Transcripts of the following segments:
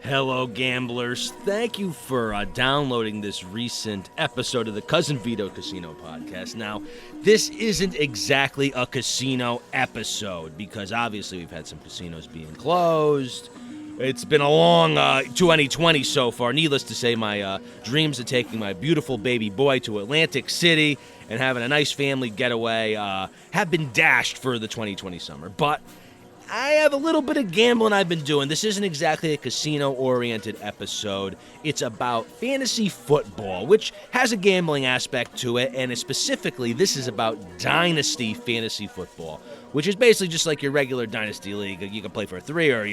Hello, gamblers. Thank you for downloading this recent episode of the Cousin Vito Casino podcast. Now, this isn't exactly a casino episode because obviously we've had some casinos being closed. It's been a long 2020 so far. Needless to say, my dreams of taking my beautiful baby boy to Atlantic City and having a nice family getaway have been dashed for the 2020 summer. But I have a little bit of gambling I've been doing. This isn't exactly a casino-oriented episode. It's about fantasy football, which has a gambling aspect to it, and specifically, this is about Dynasty Fantasy Football, which is basically just like your regular Dynasty League. You can play for $3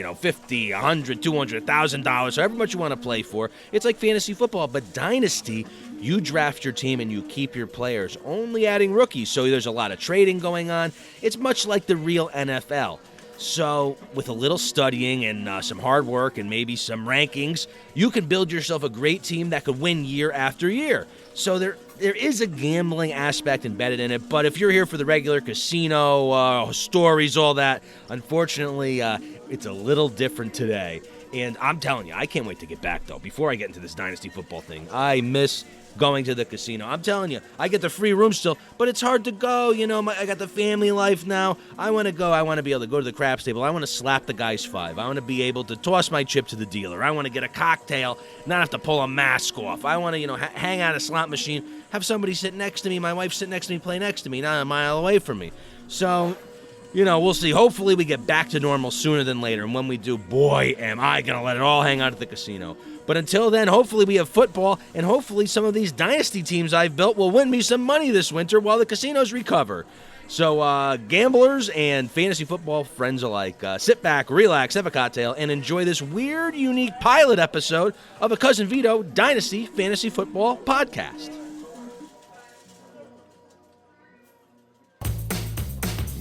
or, $50, $100, $200, $1,000, however much you want to play for. It's like fantasy football, but Dynasty, you draft your team and you keep your players, only adding rookies, so there's a lot of trading going on. It's much like the real NFL. So, with a little studying and some hard work and maybe some rankings, you can build yourself a great team that could win year after year. So there is a gambling aspect embedded in it, but if you're here for the regular casino stories, all that, unfortunately, it's a little different today. And I'm telling you, I can't wait to get back, though. Before I get into this Dynasty football thing, I miss going to the casino. I'm telling you, I get the free room still, but it's hard to go. I got the family life now. I want to go. I want to be able to go to the craps table. I want to slap the guy's five. I want to be able to toss my chip to the dealer. I want to get a cocktail, not have to pull a mask off. I want to, hang out a slot machine, have somebody sit next to me, my wife sit next to me, play next to me, not a mile away from me. So, we'll see. Hopefully we get back to normal sooner than later. And when we do, boy, am I going to let it all hang out at the casino. But until then, hopefully we have football, and hopefully some of these Dynasty teams I've built will win me some money this winter while the casinos recover. So, gamblers and fantasy football friends alike, sit back, relax, have a cocktail, and enjoy this weird, unique pilot episode of a Cousin Vito Dynasty Fantasy Football podcast.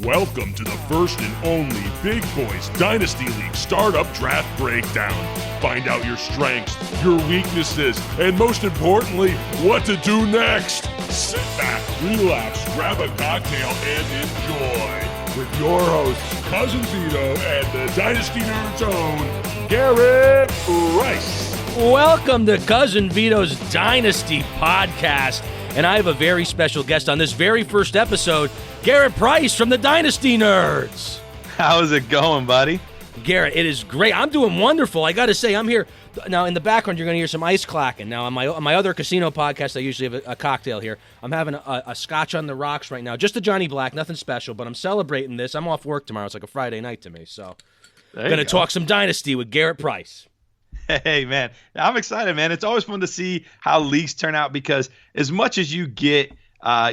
Welcome to the first and only Big Boys Dynasty League Startup Draft Breakdown. Find out your strengths, your weaknesses, and most importantly, what to do next. Sit back, relax, grab a cocktail, and enjoy. With your hosts, Cousin Vito and the Dynasty Nerds own, Garret Price. Welcome to Cousin Vito's Dynasty podcast. And I have a very special guest on this very first episode, Garret Price from the Dynasty Nerds. How's it going, buddy? Garret, it is great. I'm doing wonderful. I got to say, I'm here. Now, in the background, you're going to hear some ice clacking. Now, on my other casino podcast, I usually have a cocktail here. I'm having a scotch on the rocks right now. Just a Johnny Black, nothing special, but I'm celebrating this. I'm off work tomorrow. It's like a Friday night to me. So, going to talk some Dynasty with Garret Price. Hey, man. I'm excited, man. It's always fun to see how leagues turn out because as much as you get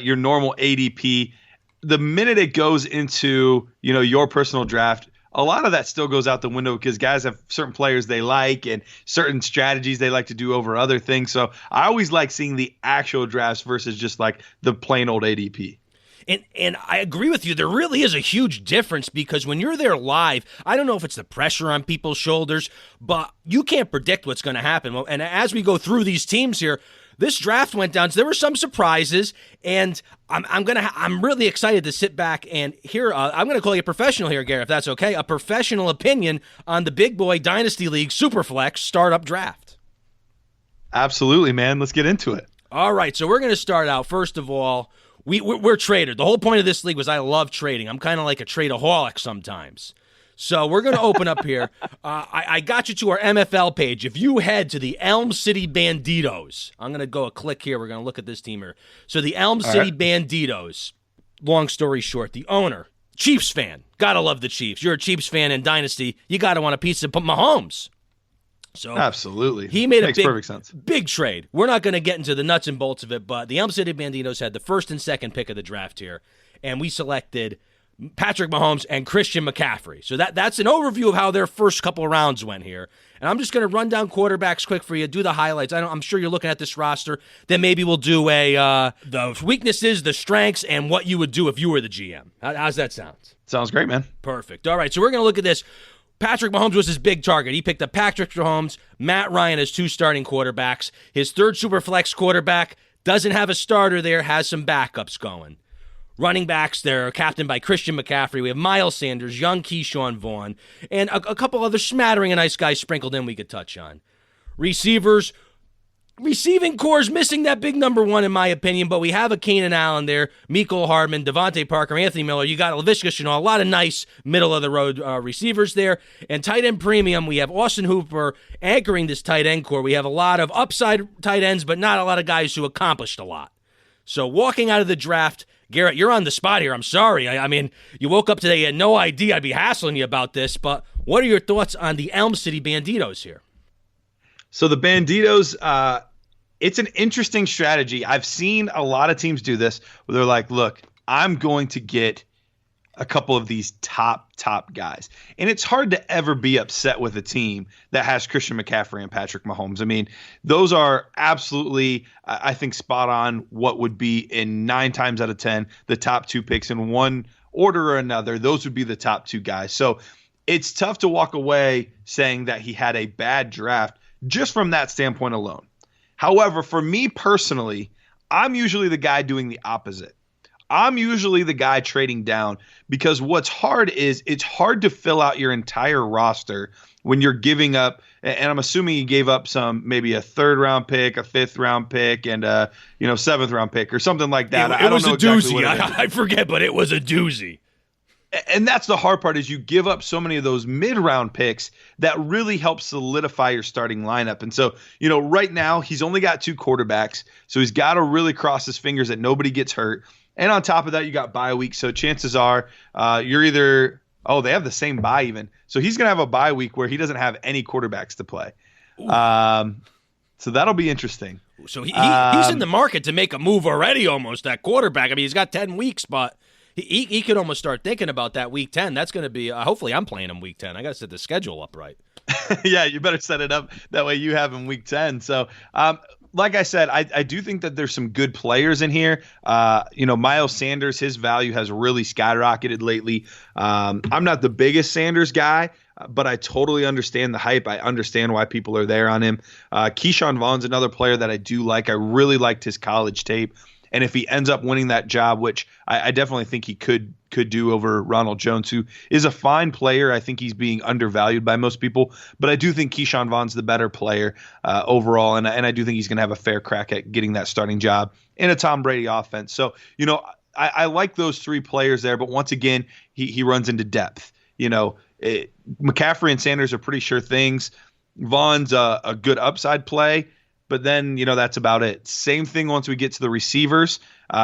your normal ADP, the minute it goes into, your personal draft, a lot of that still goes out the window because guys have certain players they like and certain strategies they like to do over other things. So I always like seeing the actual drafts versus just like the plain old ADP. And I agree with you. There really is a huge difference because when you're there live, I don't know if it's the pressure on people's shoulders, but you can't predict what's going to happen. And as we go through these teams here, this draft went down. So there were some surprises, and I'm really excited to sit back and hear. I'm going to call you a professional here, Garret, if that's okay. A professional opinion on the Big Boy Dynasty League Superflex startup draft. Absolutely, man. Let's get into it. All right, so we're going to start out first of all. We're traders. The whole point of this league was I love trading. I'm kind of like a tradeaholic sometimes. So we're going to open up here. I got you to our MFL page. If you head to the Elm City Banditos, I'm going to go a click here. We're going to look at this team here. So the Elm City Banditos, long story short, the owner, Chiefs fan. Got to love the Chiefs. You're a Chiefs fan in Dynasty. You got to want a piece of Mahomes. So absolutely. He made Makes perfect sense. Big trade. We're not going to get into the nuts and bolts of it, but the Elm City Banditos had the first and second pick of the draft here, and we selected Patrick Mahomes and Christian McCaffrey. So that's an overview of how their first couple of rounds went here. And I'm just going to run down quarterbacks quick for you, do the highlights. I'm sure you're looking at this roster. Then maybe we'll do the weaknesses, the strengths, and what you would do if you were the GM. How's that sound? Sounds great, man. Perfect. All right, so we're going to look at this. Patrick Mahomes was his big target. He picked up Patrick Mahomes, Matt Ryan as two starting quarterbacks. His third Superflex quarterback doesn't have a starter there, has some backups going. Running backs, they're captained by Christian McCaffrey. We have Miles Sanders, young Keshawn Vaughn, and a couple other smattering of nice guys sprinkled in we could touch on. Receivers, receiving core is missing that big number one, in my opinion, but we have a Keenan Allen there, Mecole Hardman, Devontae Parker, Anthony Miller. You got Laviska Shenault, a lot of nice middle-of-the-road receivers there. And tight end premium, we have Austin Hooper anchoring this tight end core. We have a lot of upside tight ends, but not a lot of guys who accomplished a lot. So walking out of the draft, Garrett, you're on the spot here. I'm sorry. I mean, you woke up today, you had no idea I'd be hassling you about this, but what are your thoughts on the Elm City Banditos here? So the Banditos, it's an interesting strategy. I've seen a lot of teams do this where they're like, look, I'm going to get a couple of these top guys. And it's hard to ever be upset with a team that has Christian McCaffrey and Patrick Mahomes. I mean, those are absolutely, I think, spot on what would be in 9 times out of 10, the top 2 picks in one order or another. Those would be the top 2 guys. So it's tough to walk away saying that he had a bad draft just from that standpoint alone. However, for me personally, I'm usually the guy doing the opposite. I'm usually the guy trading down because what's hard is it's hard to fill out your entire roster when you're giving up, and I'm assuming you gave up maybe a 3rd round pick, a 5th round pick, and a 7th round pick or something like that. It was a doozy. I forget, but it was a doozy. And that's the hard part is you give up so many of those mid-round picks that really help solidify your starting lineup. And so, right now he's only got 2 quarterbacks, so he's got to really cross his fingers that nobody gets hurt. And on top of that, you got bye week, so chances are you're either – they have the same bye even. So he's going to have a bye week where he doesn't have any quarterbacks to play. So that'll be interesting. So he's in the market to make a move already almost at quarterback. I mean, he's got 10 weeks, but – He could almost start thinking about that week 10. That's going to be hopefully I'm playing him week 10. I got to set the schedule up right. Yeah, you better set it up that way you have him week 10. So, like I said, I do think that there's some good players in here. Miles Sanders, his value has really skyrocketed lately. I'm not the biggest Sanders guy, but I totally understand the hype. I understand why people are there on him. Keshawn Vaughn's another player that I do like. I really liked his college tape. And if he ends up winning that job, which I definitely think he could do over Ronald Jones, who is a fine player. I think he's being undervalued by most people. But I do think Keshawn Vaughn's the better player overall. And I do think he's going to have a fair crack at getting that starting job in a Tom Brady offense. So, I like those 3 players there. But once again, he runs into depth. McCaffrey and Sanders are pretty sure things. Vaughn's a good upside play. But then, that's about it. Same thing once we get to the receivers.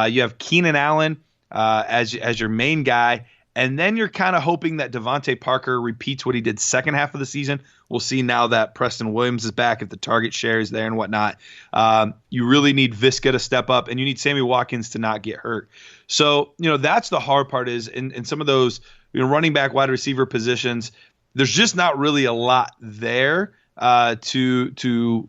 You have Keenan Allen as your main guy. And then you're kind of hoping that Devontae Parker repeats what he did second half of the season. We'll see now that Preston Williams is back, if the target share is there and whatnot. You really need Viska to step up, and you need Sammy Watkins to not get hurt. So, that's the hard part is in some of those running back, wide receiver positions, there's just not really a lot there to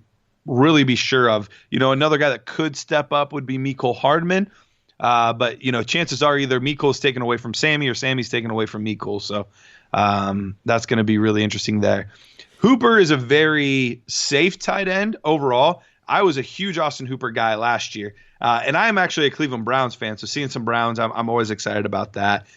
really be sure of. Another guy that could step up would be Mecole Hardman. But chances are either Mecole's taken away from Sammy or Sammy's taken away from Mecole. So that's going to be really interesting there. Hooper is a very safe tight end overall. I was a huge Austin Hooper guy last year. And I am actually a Cleveland Browns fan. So seeing some Browns, I'm always excited about that.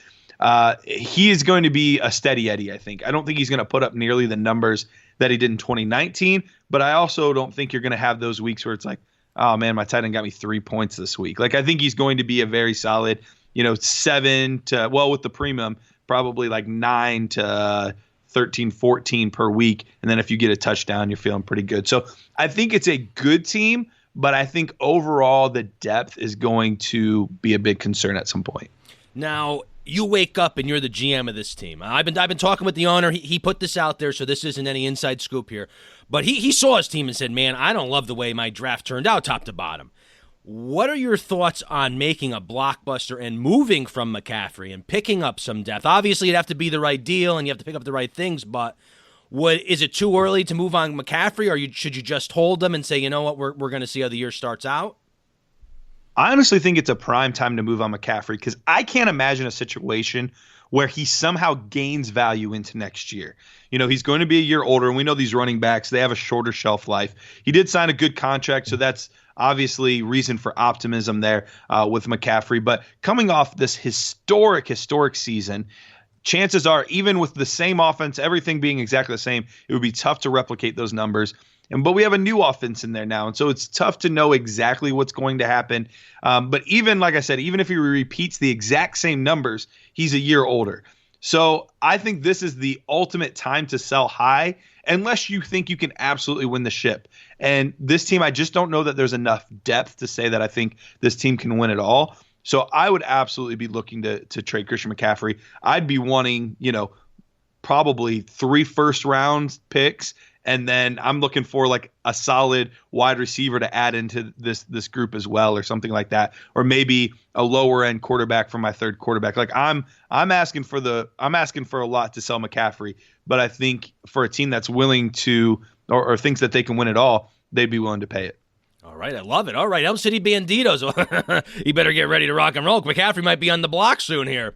He is going to be a steady Eddie, I think. I don't think he's going to put up nearly the numbers that he did in 2019, but I also don't think you're going to have those weeks where it's like, oh man, my tight end got me 3 points this week. Like, I think he's going to be a very solid, 7 to, well, with the premium, probably like 9 to 13, 14 per week. And then if you get a touchdown, you're feeling pretty good. So I think it's a good team, but I think overall the depth is going to be a big concern at some point. Now, you wake up and you're the GM of this team. I've been talking with the owner. He put this out there, so this isn't any inside scoop here. But he saw his team and said, man, I don't love the way my draft turned out top to bottom. What are your thoughts on making a blockbuster and moving from McCaffrey and picking up some depth? Obviously, it'd have to be the right deal and you have to pick up the right things, but is it too early to move on McCaffrey, or should you just hold them and say, you know what, we're going to see how the year starts out? I honestly think it's a prime time to move on McCaffrey because I can't imagine a situation where he somehow gains value into next year. He's going to be a year older, and we know these running backs, they have a shorter shelf life. He did sign a good contract, so that's obviously reason for optimism there with McCaffrey. But coming off this historic season, chances are, even with the same offense, everything being exactly the same, it would be tough to replicate those numbers. But we have a new offense in there now, and so it's tough to know exactly what's going to happen. But even, like I said, even if he repeats the exact same numbers, he's a year older. So I think this is the ultimate time to sell high, unless you think you can absolutely win the ship. And this team, I just don't know that there's enough depth to say that I think this team can win it all. So I would absolutely be looking to trade Christian McCaffrey. I'd be wanting, probably 3 first-round picks, and then I'm looking for like a solid wide receiver to add into this group as well, or something like that, or maybe a lower end quarterback for my third quarterback. Like I'm asking for a lot to sell McCaffrey, but I think for a team that's willing to or thinks that they can win it all, they'd be willing to pay it. All right, I love it. All right, Elm City Banditos. You better get ready to rock and roll. McCaffrey might be on the block soon here.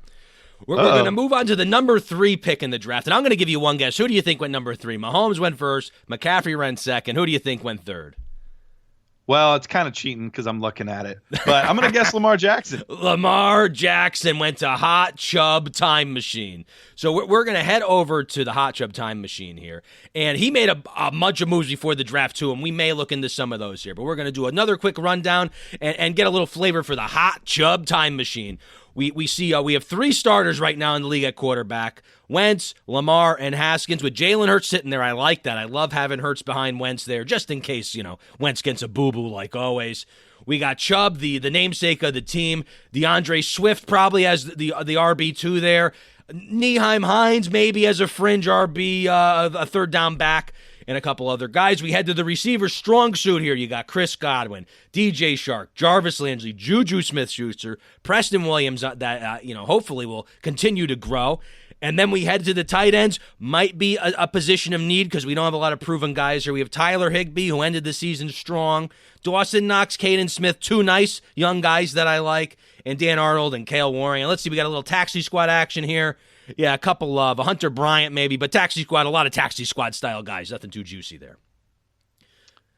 We're going to move on to the number 3 pick in the draft, and I'm going to give you one guess. Who do you think went number 3? Mahomes went first. McCaffrey ran second. Who do you think went third? Well, it's kind of cheating because I'm looking at it, but I'm going to guess Lamar Jackson. Lamar Jackson went to Hot Chub Time Machine. So we're going to head over to the Hot Chub Time Machine here, and he made a bunch of moves before the draft too, and we may look into some of those here, but we're going to do another quick rundown and get a little flavor for the Hot Chub Time Machine. We see we have 3 starters right now in the league at quarterback: Wentz, Lamar, and Haskins, with Jalen Hurts sitting there. I like that. I love having Hurts behind Wentz there, just in case, Wentz gets a boo-boo like always. We got Chubb, the namesake of the team. DeAndre Swift probably as the RB2 there. Nyheim Hines maybe as a fringe RB, a third down back, and a couple other guys. We head to the receiver strong suit here. You got Chris Godwin, DJ Shark, Jarvis Landry, Juju Smith-Schuster, Preston Williams that hopefully will continue to grow. And then we head to the tight ends. Might be a position of need because we don't have a lot of proven guys here. We have Tyler Higbee, who ended the season strong. Dawson Knox, Caden Smith, 2 nice young guys that I like. And Dan Arnold and Kale Waring. And let's see, we got a little taxi squad action here. Yeah, a couple of Hunter Bryant maybe, but taxi squad, a lot of taxi squad style guys. Nothing too juicy there.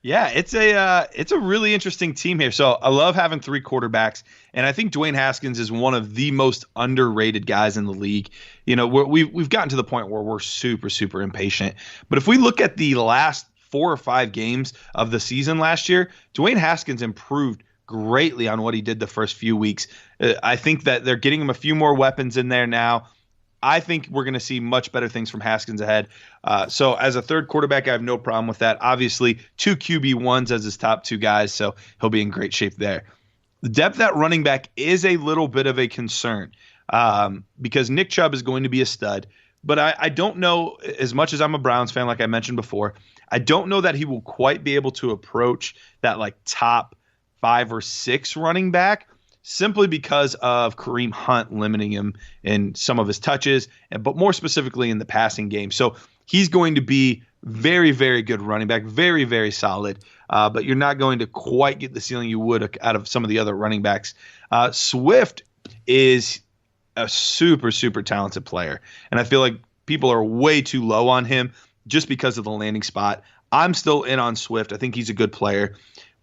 Yeah, it's a really interesting team here. So I love having 3 quarterbacks, and I think Dwayne Haskins is one of the most underrated guys in the league. We've gotten to the point where we're super, super impatient. But if we look at the last 4 or 5 games of the season last year, Dwayne Haskins improved greatly on what he did the first few weeks. I think that they're getting him a few more weapons in there now. I think we're going to see much better things from Haskins ahead. So as a third quarterback, I have no problem with that. Obviously, 2 QB1s as his top 2 guys, so he'll be in great shape there. The depth at running back is a little bit of a concern because Nick Chubb is going to be a stud. But I don't know, as much as I'm a Browns fan, like I mentioned before, I don't know that he will quite be able to approach that like top 5 or 6 running back, simply because of Kareem Hunt limiting him in some of his touches, but more specifically in the passing game. So he's going to be very, very good running back, very, very solid, but you're not going to quite get the ceiling you would out of some of the other running backs. Swift is a super, super talented player, and I feel like people are way too low on him just because of the landing spot. I'm still in on Swift. I think he's a good player,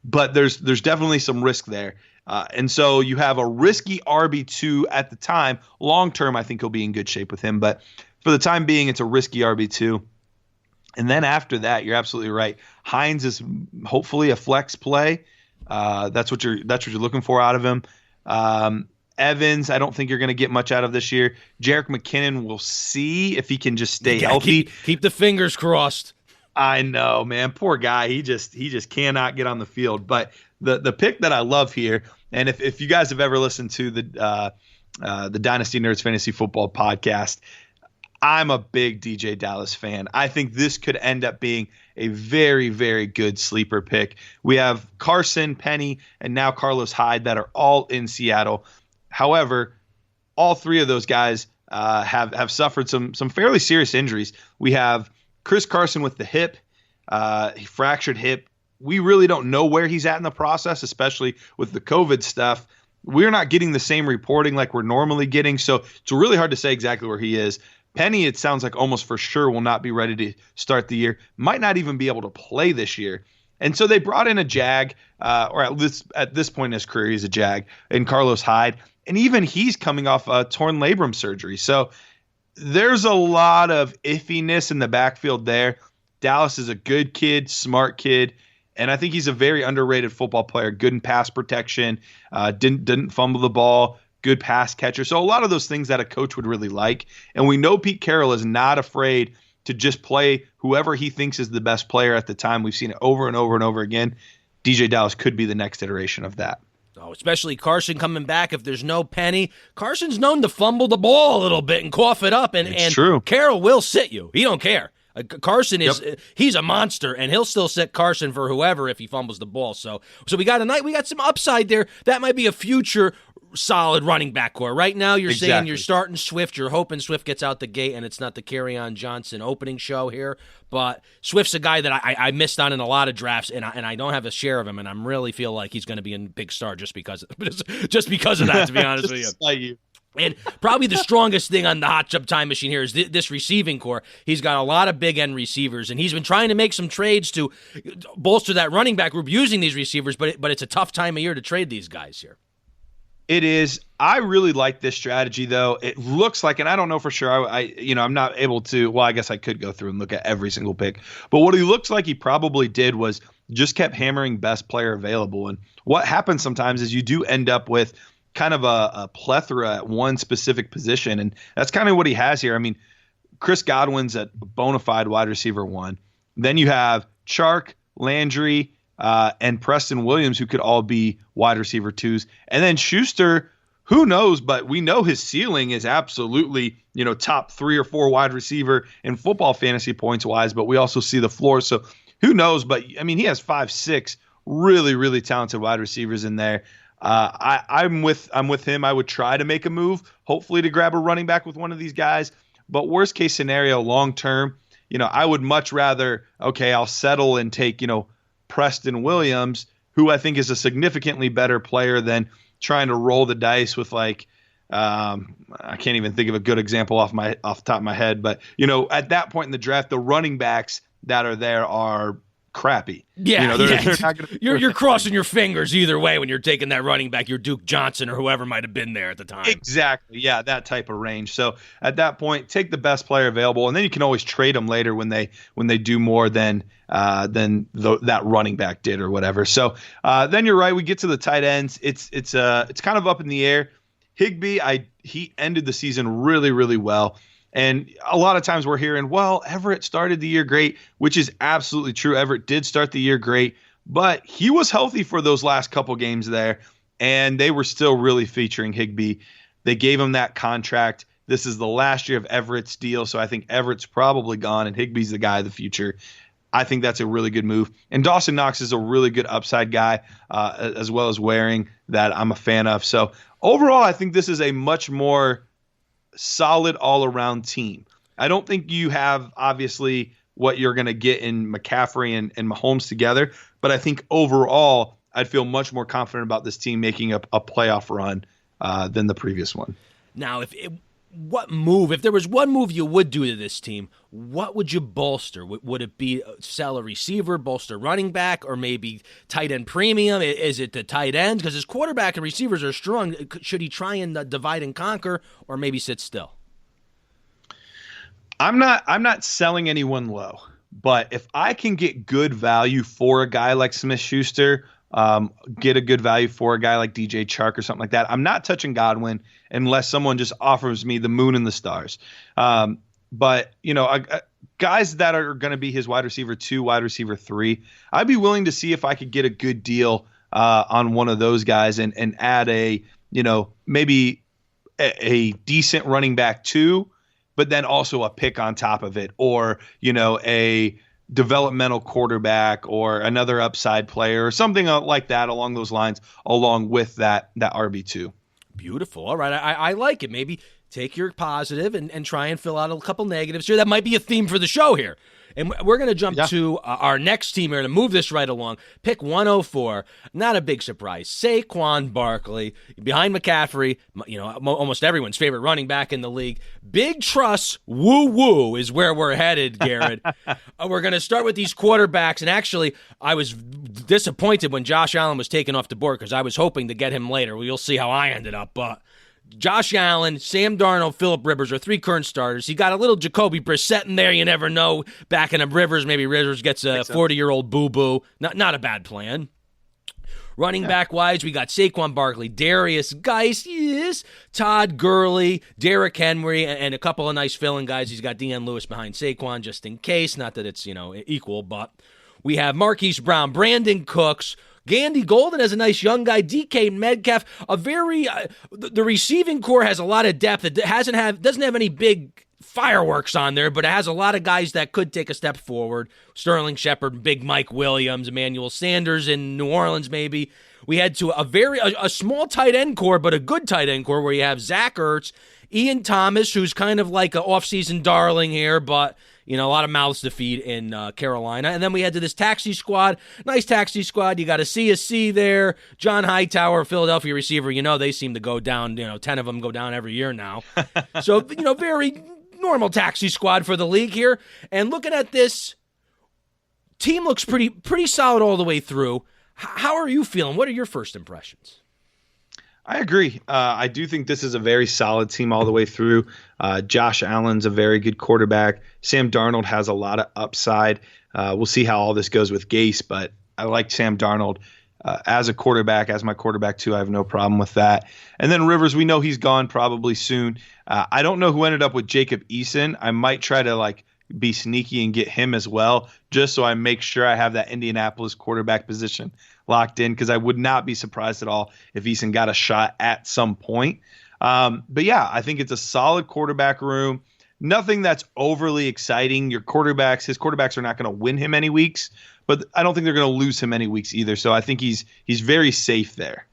but there's definitely some risk there. And so you have a risky RB2 at the time. Long term, I think he'll be in good shape with him. But for the time being, it's a risky RB2. And then after that, you're absolutely right. Hines is hopefully a flex play. That's what you're looking for out of him. Evans, I don't think you're going to get much out of this year. Jerick McKinnon, we'll see if he can just stay healthy. Keep the fingers crossed. I know, man. Poor guy. He just cannot get on the field. But the pick that I love here, and if you guys have ever listened to the Dynasty Nerds Fantasy Football podcast, I'm a big DJ Dallas fan. I think this could end up being a very, very good sleeper pick. We have Carson Penny and now Carlos Hyde that are all in Seattle. However, all 3 of those guys have suffered some fairly serious injuries. We have Chris Carson with the hip, he fractured hip. We really don't know where he's at in the process, especially with the COVID stuff. We're not getting the same reporting like we're normally getting, so it's really hard to say exactly where he is. Penny, it sounds like almost for sure will not be ready to start the year, might not even be able to play this year. And so they brought in a Jag, or at this point in his career, he's a Jag, and Carlos Hyde. And even he's coming off a torn labrum surgery. So there's a lot of iffiness in the backfield there. Dallas is a good kid, smart kid, and I think he's a very underrated football player, good in pass protection, didn't fumble the ball, good pass catcher. So a lot of those things that a coach would really like. And we know Pete Carroll is not afraid to just play whoever he thinks is the best player at the time. We've seen it over and over and over again. DJ Dallas could be the next iteration of that. Oh, especially Carson coming back. If there's no Penny, Carson's known to fumble the ball a little bit and cough it up, and true. Carroll will sit you. He don't care. Carson he's a monster, and he'll still sit Carson for whoever if he fumbles the ball. So we got some upside there. That might be a future solid running back core. Right now, you're saying you're starting Swift. You're hoping Swift gets out the gate, and it's not the Kerryon Johnson opening show here. But Swift's a guy that I missed on in a lot of drafts, and I don't have a share of him, and I really feel like he's going to be a big star just because of that. To be honest with you. Like you. And probably the strongest thing on the hot tub time machine here is this receiving core. He's got a lot of big end receivers, and he's been trying to make some trades to bolster that running back group using these receivers, but it's a tough time of year to trade these guys here. It is. I really like this strategy, though. It looks like, and I don't know for sure. I'm not able to. Well, I guess I could go through and look at every single pick. But what he looks like he probably did was just kept hammering best player available. And what happens sometimes is you do end up with kind of a plethora at one specific position, and that's kind of what he has here. I mean, Chris Godwin's a bona fide wide receiver 1. Then you have Chark, Landry, and Preston Williams, who could all be wide receiver 2s. And then Schuster, who knows, but we know his ceiling is absolutely, top 3 or 4 wide receiver in football fantasy points wise, but we also see the floor. So who knows? But I mean, he has 5-6 really, really talented wide receivers in there. I'm with him. I would try to make a move, hopefully to grab a running back with one of these guys. But worst case scenario, long term, I would much rather, I'll settle and take, Preston Williams, who I think is a significantly better player than trying to roll the dice with I can't even think of a good example off the top of my head. But, at that point in the draft, the running backs that are there are crappy. Yeah, they're not gonna, you're crossing your fingers either way when you're taking that running back. You're Duke Johnson or whoever might have been there at the time. Exactly. Yeah, that type of range. So at that point, take the best player available, and then you can always trade them later when they do more than that running back did or whatever. So then you're right. We get to the tight ends. It's kind of up in the air. Higbee, he ended the season really, really well. And a lot of times we're hearing, well, Everett started the year great, which is absolutely true. Everett did start the year great, but he was healthy for those last couple games there, and they were still really featuring Higbee. They gave him that contract. This is the last year of Everett's deal, so I think Everett's probably gone, and Higbee's the guy of the future. I think that's a really good move. And Dawson Knox is a really good upside guy, as well as Waring, that I'm a fan of. So overall, I think this is a much more solid all-around team. I don't think you have, obviously, what you're going to get in McCaffrey and Mahomes together, but I think overall I'd feel much more confident about this team making a playoff run than the previous one. Now, if there was one move you would do to this team, what would you bolster? Would it be sell a receiver, bolster running back, or maybe tight end premium? Is it the tight end? Because his quarterback and receivers are strong. Should he try and divide and conquer, or maybe sit still? I'm not selling anyone low, but if I can get good value for a guy like Smith-Schuster, get a good value for a guy like DJ Chark or something like that, I'm not touching Godwin unless someone just offers me the moon and the stars. But guys that are going to be his wide receiver 2, wide receiver 3, I'd be willing to see if I could get a good deal on one of those guys and add maybe a decent running back 2, but then also a pick on top of it, or a developmental quarterback or another upside player or something like that along those lines, along with that RB2. Beautiful. All right. I like it. Maybe take your positive and try and fill out a couple negatives here. That might be a theme for the show here. And we're going to jump to our next team here to move this right along. Pick 104. Not a big surprise. Saquon Barkley behind McCaffrey, almost everyone's favorite running back in the league. Big trust, woo-woo is where we're headed, Garrett. We're going to start with these quarterbacks. And actually, I was disappointed when Josh Allen was taken off the board because I was hoping to get him later. Well, you'll see how I ended up, but Josh Allen, Sam Darnold, Phillip Rivers are 3 current starters. You got a little Jacoby Brissett in there. You never know. Backing up Rivers, maybe Rivers gets a 40-year-old boo-boo. Not a bad plan. Running back-wise, we got Saquon Barkley, Darius Geis, yes, Todd Gurley, Derrick Henry, and a couple of nice fill-in guys. He's got Deion Lewis behind Saquon just in case. Not that it's, equal, but we have Marquise Brown, Brandon Cooks, Gandy Golden as a nice young guy, DK Metcalf, a very the receiving core has a lot of depth. It doesn't have any big fireworks on there, but it has a lot of guys that could take a step forward. Sterling Shepard, Big Mike Williams, Emmanuel Sanders in New Orleans maybe. We head to a small tight end core, but a good tight end core where you have Zach Ertz, Ian Thomas, who's kind of like an offseason darling here, but a lot of mouths to feed in Carolina. And then we head to this taxi squad. Nice taxi squad. You got a CSC there. John Hightower, Philadelphia receiver. They seem to go down. 10 of them go down every year now. So, very normal taxi squad for the league here. And looking at this, team looks pretty solid all the way through. How are you feeling? What are your first impressions? I agree. I do think this is a very solid team all the way through. Josh Allen's a very good quarterback. Sam Darnold has a lot of upside. We'll see how all this goes with Gase, but I like Sam Darnold as a quarterback, as my quarterback too. I have no problem with that. And then Rivers, we know he's gone probably soon. I don't know who ended up with Jacob Eason. I might try to be sneaky and get him as well, just so I make sure I have that Indianapolis quarterback position locked in, because I would not be surprised at all if Eason got a shot at some point. But yeah, I think it's a solid quarterback room. Nothing that's overly exciting. His quarterbacks are not going to win him any weeks, but I don't think they're going to lose him any weeks either. So I think he's very safe there.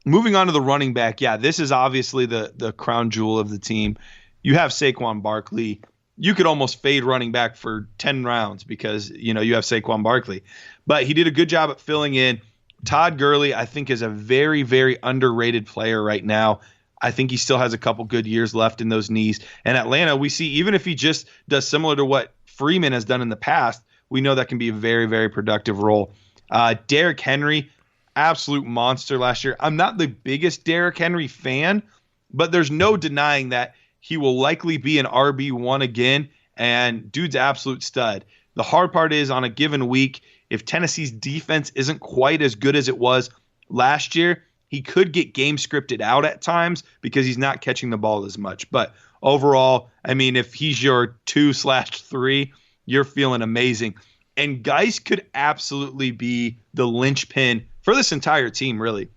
Moving on to the running back. Yeah, this is obviously the crown jewel of the team. You have Saquon Barkley. You could almost fade running back for 10 rounds because, you have Saquon Barkley. But he did a good job at filling in. Todd Gurley, I think, is a very, very underrated player right now. I think he still has a couple good years left in those knees. And Atlanta, we see, even if he just does similar to what Freeman has done in the past, we know that can be a very, very productive role. Derrick Henry, absolute monster last year. I'm not the biggest Derrick Henry fan, but there's no denying that he will likely be an RB1 again, and dude's absolute stud. The hard part is on a given week, if Tennessee's defense isn't quite as good as it was last year, he could get game scripted out at times because he's not catching the ball as much. But overall, if he's your 2/3, you're feeling amazing. And Geis could absolutely be the linchpin for this entire team, really.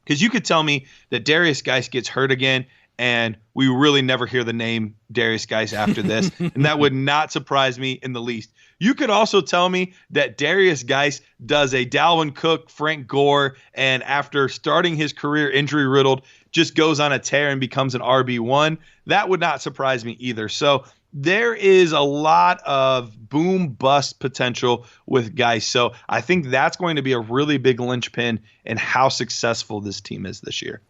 Because you could tell me that Darius Geis gets hurt again, and we really never hear the name Darius Geis after this, and that would not surprise me in the least. You could also tell me that Darius Geis does a Dalvin Cook, Frank Gore, and after starting his career injury-riddled, just goes on a tear and becomes an RB1. That would not surprise me either. So there is a lot of boom-bust potential with Geis. So I think that's going to be a really big linchpin in how successful this team is this year.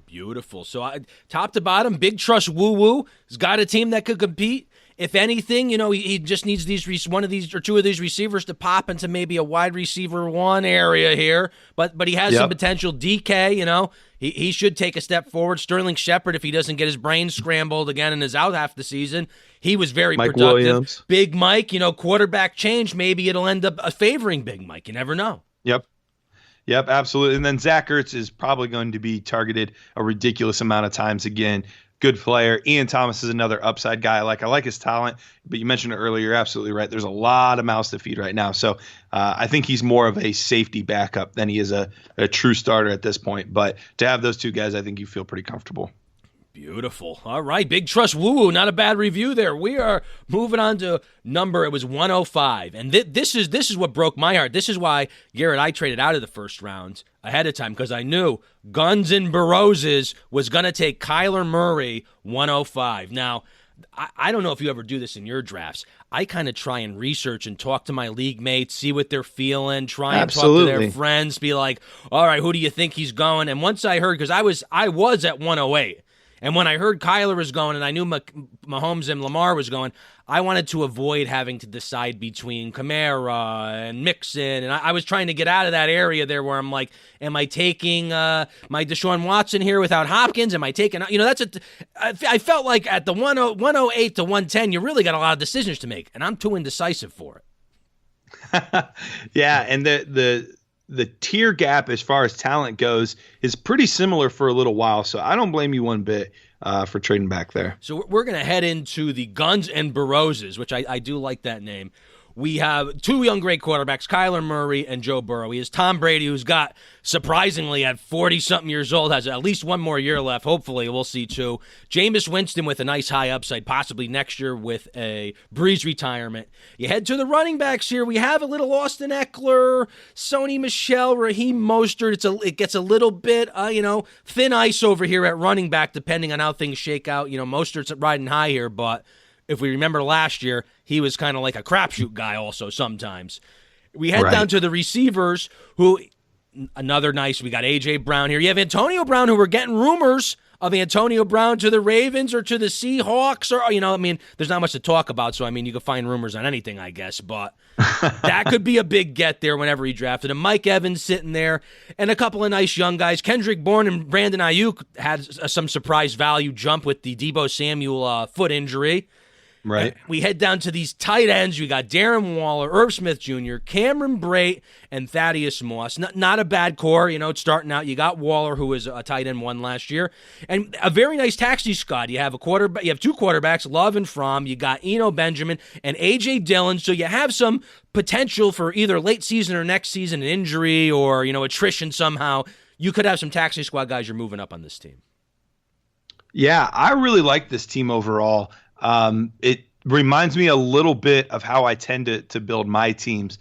Beautiful. So top to bottom, big trust woo-woo. He's got a team that could compete. If anything, he just needs one of these or two of these receivers to pop into maybe a wide receiver one area here. But he has some potential. DK, he should take a step forward. Sterling Shepard, if he doesn't get his brain scrambled again and is out half the season, he was very productive. Williams. Big Mike, quarterback change. Maybe it'll end up favoring Big Mike. You never know. Yep, absolutely. And then Zach Ertz is probably going to be targeted a ridiculous amount of times again. Good player. Ian Thomas is another upside guy. I like his talent, but you mentioned it earlier. You're absolutely right. There's a lot of mouths to feed right now. So I think he's more of a safety backup than he is a true starter at this point. But to have those two guys, I think you feel pretty comfortable. Beautiful. All right, big trust woo-woo. Not a bad review there. We are moving on to number. It was 105, and this is what broke my heart. This is why, Garrett, I traded out of the first round ahead of time, because I knew Guns and Baroses was going to take Kyler Murray 105. Now, I don't know if you ever do this in your drafts. I kind of try and research and talk to my league mates, see what they're feeling, try and talk to their friends, be like, all right, who do you think he's going? And once I heard, because I was at 108, and when I heard Kyler was going and I knew Mahomes and Lamar was going, I wanted to avoid having to decide between Kamara and Mixon. And I was trying to get out of that area there where I'm like, am I taking my Deshaun Watson here without Hopkins? Am I taking, I felt like at the 108 to 110, you really got a lot of decisions to make. And I'm too indecisive for it. Yeah. And the tier gap as far as talent goes is pretty similar for a little while. So I don't blame you one bit for trading back there. So we're going to head into the Guns and Burrowses, which I do like that name. We have two young great quarterbacks, Kyler Murray and Joe Burrow. He has Tom Brady, who's got, surprisingly, at 40-something years old, has at least one more year left. Hopefully, we'll see two. Jameis Winston with a nice high upside, possibly next year with a Breeze retirement. You head to the running backs here. We have a little Austin Eckler, Sony Michel, Raheem Mostert. It gets a little bit, thin ice over here at running back, depending on how things shake out. Mostert's riding high here, but if we remember last year, he was kind of like a crapshoot guy also sometimes. We head down to the receivers, who, another nice, we got A.J. Brown here. You have Antonio Brown, who we're getting rumors of Antonio Brown to the Ravens or to the Seahawks. Or, there's not much to talk about, so, you can find rumors on anything, I guess. But that could be a big get there whenever he drafted him. Mike Evans sitting there, and a couple of nice young guys. Kendrick Bourne and Brandon Ayuk had some surprise value jump with the Deebo Samuel foot injury. Right. And we head down to these tight ends. We got Darren Waller, Irv Smith Jr., Cameron Brate, and Thaddeus Moss. Not a bad core, starting out. You got Waller, who was a tight end one last year, and a very nice taxi squad. You have you have two quarterbacks, Love and Fromm. You got Eno Benjamin and A.J. Dillon. So you have some potential for either late season or next season, an injury or attrition somehow. You could have some taxi squad guys you're moving up on this team. Yeah, I really like this team overall. It reminds me a little bit of how I tend to build my teams.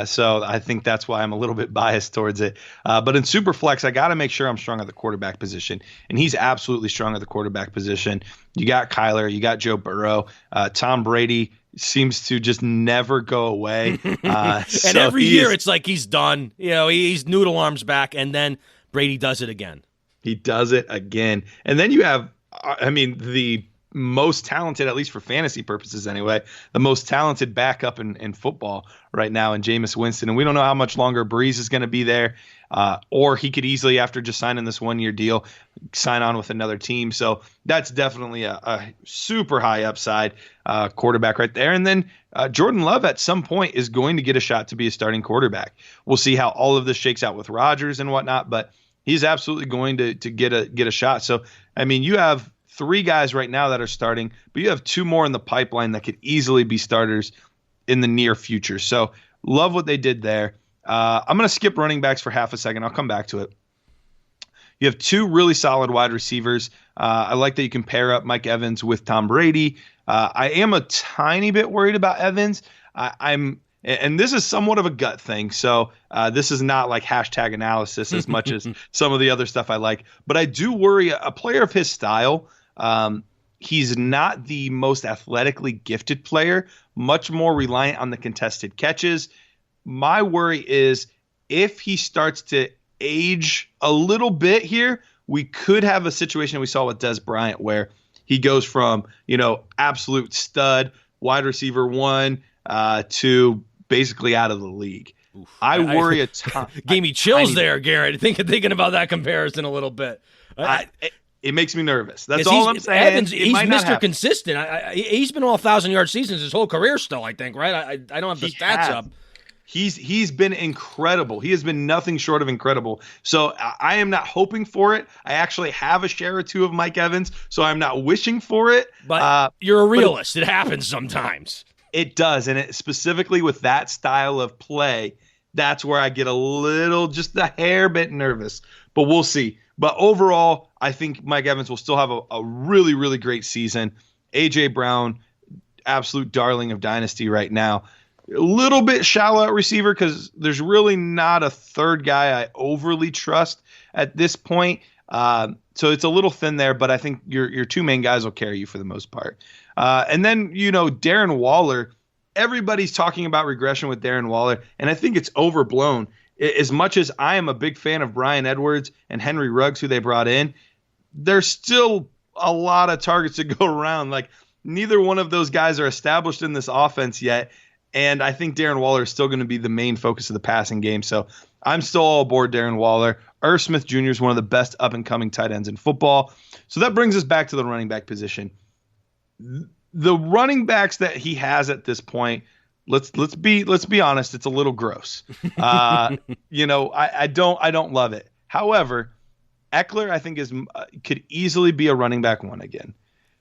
So I think that's why I'm a little bit biased towards it. But in Superflex, I got to make sure I'm strong at the quarterback position. And he's absolutely strong at the quarterback position. You got Kyler, you got Joe Burrow. Tom Brady seems to just never go away. And every year it's like he's done. He's noodle arms back, and then Brady does it again. He does it again. And then you have, the most talented, at least for fantasy purposes anyway, the most talented backup in football right now in Jameis Winston. And we don't know how much longer Breeze is going to be there, or he could easily, after just signing this one-year deal, sign on with another team. So that's definitely a super high upside quarterback right there. And then Jordan Love at some point is going to get a shot to be a starting quarterback. We'll see how all of this shakes out with Rodgers and whatnot, but he's absolutely going to get a shot. So, you have three guys right now that are starting, but you have two more in the pipeline that could easily be starters in the near future. So love what they did there. I'm going to skip running backs for half a second. I'll come back to it. You have two really solid wide receivers. I like that you can pair up Mike Evans with Tom Brady. I am a tiny bit worried about Evans. And this is somewhat of a gut thing, so this is not like hashtag analysis as much as some of the other stuff I like. But I do worry a player of his style. He's not the most athletically gifted player, much more reliant on the contested catches. My worry is if he starts to age a little bit here, we could have a situation we saw with Des Bryant where he goes from, absolute stud wide receiver one to basically out of the league. Oof. I worry a ton. Gave me chills there, Garrett, thinking about that comparison a little bit. It makes me nervous. That's all I'm saying. Evans, he's Mr. Consistent. He's been all 1,000-yard seasons his whole career still, I think, right? I don't have the stats up. He's been incredible. He has been nothing short of incredible. So I am not hoping for it. I actually have a share or two of Mike Evans, so I'm not wishing for it. But you're a realist. It happens sometimes. It does, and specifically with that style of play, that's where I get a little, just a hair bit nervous. But we'll see. But overall, I think Mike Evans will still have a really, really great season. A.J. Brown, absolute darling of Dynasty right now. A little bit shallow at receiver because there's really not a third guy I overly trust at this point. So it's a little thin there, but I think your two main guys will carry you for the most part. And then, Darren Waller, everybody's talking about regression with Darren Waller, and I think it's overblown. As much as I am a big fan of Bryan Edwards and Henry Ruggs, who they brought in, there's still a lot of targets to go around. Like, neither one of those guys are established in this offense yet, and I think Darren Waller is still going to be the main focus of the passing game. So I'm still all aboard Darren Waller. Irv Smith Jr. is one of the best up-and-coming tight ends in football. So that brings us back to the running back position. The running backs that he has at this point, let's be honest, it's a little gross. I don't love it. However, Eckler, I think, could easily be a running back one again.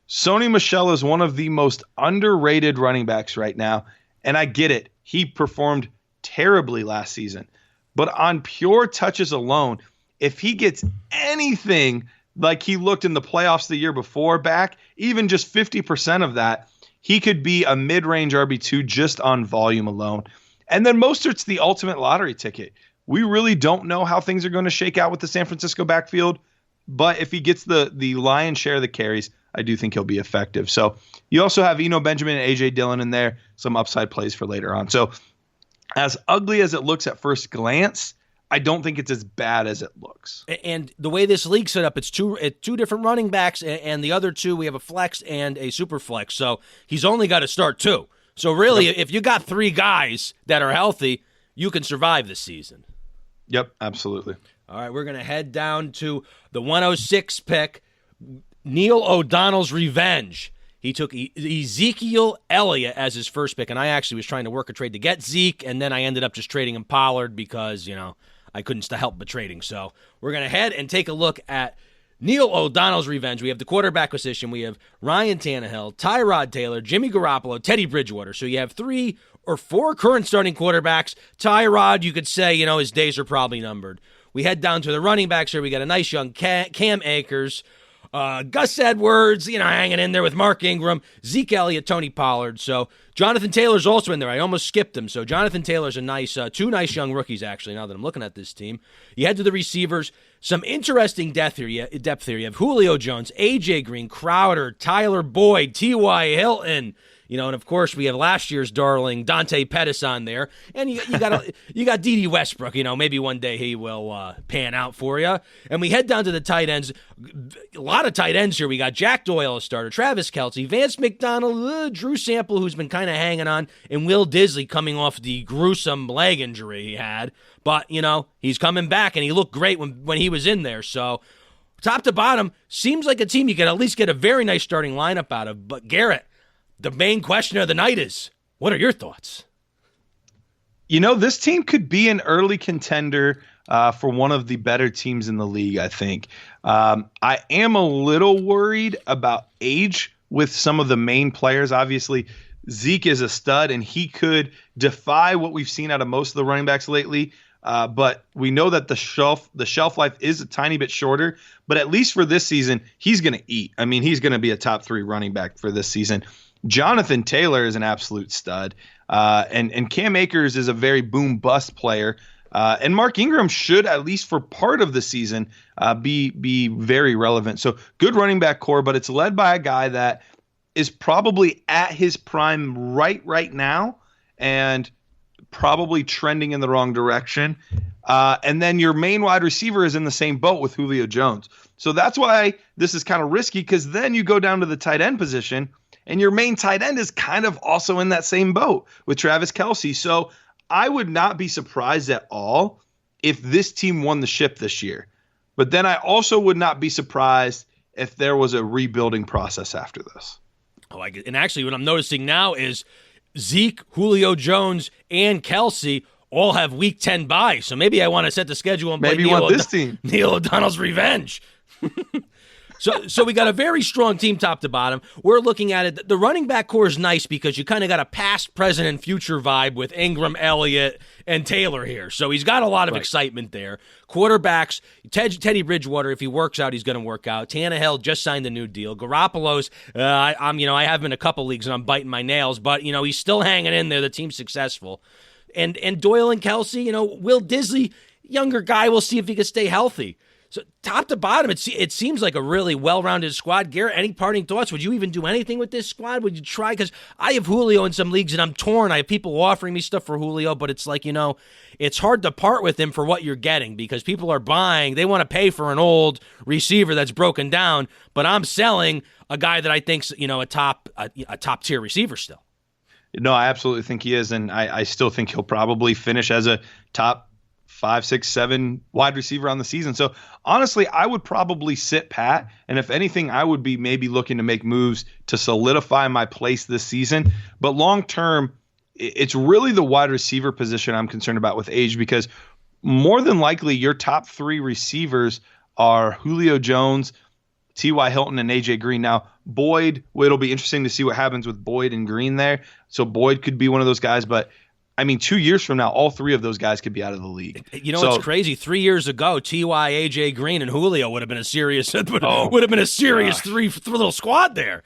Sony Michel is one of the most underrated running backs right now, and I get it. He performed terribly last season. But on pure touches alone, if he gets anything like he looked in the playoffs the year before back, even just 50% of that, he could be a mid-range RB2 just on volume alone. And then Mostert's the ultimate lottery ticket. We really don't know how things are going to shake out with the San Francisco backfield, but if he gets the lion's share of the carries, I do think he'll be effective. So you also have Eno Benjamin and A.J. Dillon in there, some upside plays for later on. So as ugly as it looks at first glance, I don't think it's as bad as it looks. And the way this league's set up, it's two different running backs, and the other two, we have a flex and a super flex. So he's only got to start two. So really, if you got three guys that are healthy, you can survive this season. Yep, absolutely. All right, we're going to head down to the 106 pick, Neil O'Donnell's revenge. He took Ezekiel Elliott as his first pick, and I actually was trying to work a trade to get Zeke, and then I ended up just trading him Pollard because, I couldn't help but trading. So we're going to head and take a look at Neil O'Donnell's revenge. We have the quarterback position. We have Ryan Tannehill, Tyrod Taylor, Jimmy Garoppolo, Teddy Bridgewater. So you have 3 or 4 current starting quarterbacks. Tyrod, you could say, his days are probably numbered. We head down to the running backs here. We got a nice young Cam Akers, Gus Edwards, hanging in there with Mark Ingram, Zeke Elliott, Tony Pollard. So Jonathan Taylor's also in there. I almost skipped him. So Jonathan Taylor's a nice, 2 nice young rookies, actually, now that I'm looking at this team. You head to the receivers. Some interesting depth here. You have Julio Jones, A.J. Green, Crowder, Tyler Boyd, T.Y. Hilton. And of course we have last year's darling Dante Pettis on there, and you got D.D. Westbrook. Maybe one day he will pan out for you. And we head down to the tight ends. A lot of tight ends here. We got Jack Doyle, a starter, Travis Kelce, Vance McDonald, Drew Sample, who's been kind of hanging on, and Will Disley coming off the gruesome leg injury he had. But he's coming back, and he looked great when he was in there. So top to bottom, seems like a team you can at least get a very nice starting lineup out of. But Garrett, the main question of the night is, what are your thoughts? This team could be an early contender for one of the better teams in the league, I think. I am a little worried about age with some of the main players. Obviously, Zeke is a stud, and he could defy what we've seen out of most of the running backs lately. But we know that the shelf life is a tiny bit shorter. But at least for this season, he's going to eat. I mean, he's going to be a top 3 running back for this season. Jonathan Taylor is an absolute stud, and Cam Akers is a very boom-bust player. And Mark Ingram should, at least for part of the season, be very relevant. So good running back core, but it's led by a guy that is probably at his prime right now and probably trending in the wrong direction. And then your main wide receiver is in the same boat with Julio Jones. So that's why this is kind of risky, because then you go down to the tight end position, and your main tight end is kind of also in that same boat with Travis Kelce. So I would not be surprised at all if this team won the ship this year. But then I also would not be surprised if there was a rebuilding process after this. And actually what I'm noticing now is Zeke, Julio Jones, and Kelce all have Week 10 buys. So maybe I want to set the schedule and play maybe you want this team. Neil O'Donnell's revenge. So we got a very strong team top to bottom. We're looking at it. The running back core is nice because you kind of got a past, present, and future vibe with Ingram, Elliott, and Taylor here. So he's got a lot of excitement there. Quarterbacks, Teddy Bridgewater, if he works out, he's going to work out. Tannehill just signed a new deal. Garoppolo's, I have him in a couple leagues and I'm biting my nails, but he's still hanging in there. The team's successful. And Doyle and Kelce, Will Disley, younger guy, we'll see if he can stay healthy. So top to bottom, it seems like a really well-rounded squad. Garrett, any parting thoughts? Would you even do anything with this squad? Would you try? Because I have Julio in some leagues, and I'm torn. I have people offering me stuff for Julio, but it's like, it's hard to part with him for what you're getting because people are buying. They want to pay for an old receiver that's broken down, but I'm selling a guy that I think's, a top-tier receiver still. No, I absolutely think he is, and I still think he'll probably finish as a top 5, 6, 7 wide receiver on the season. So honestly, I would probably sit pat. And if anything, I would be maybe looking to make moves to solidify my place this season. But long term, it's really the wide receiver position I'm concerned about with age, because more than likely your top 3 receivers are Julio Jones, T.Y. Hilton, and A.J. Green. Now, Boyd, it'll be interesting to see what happens with Boyd and Green there. So Boyd could be one of those guys, but 2 years from now, all 3 of those guys could be out of the league. It's crazy. 3 years ago, T.Y., A.J. Green, and Julio would have been a serious three little squad there.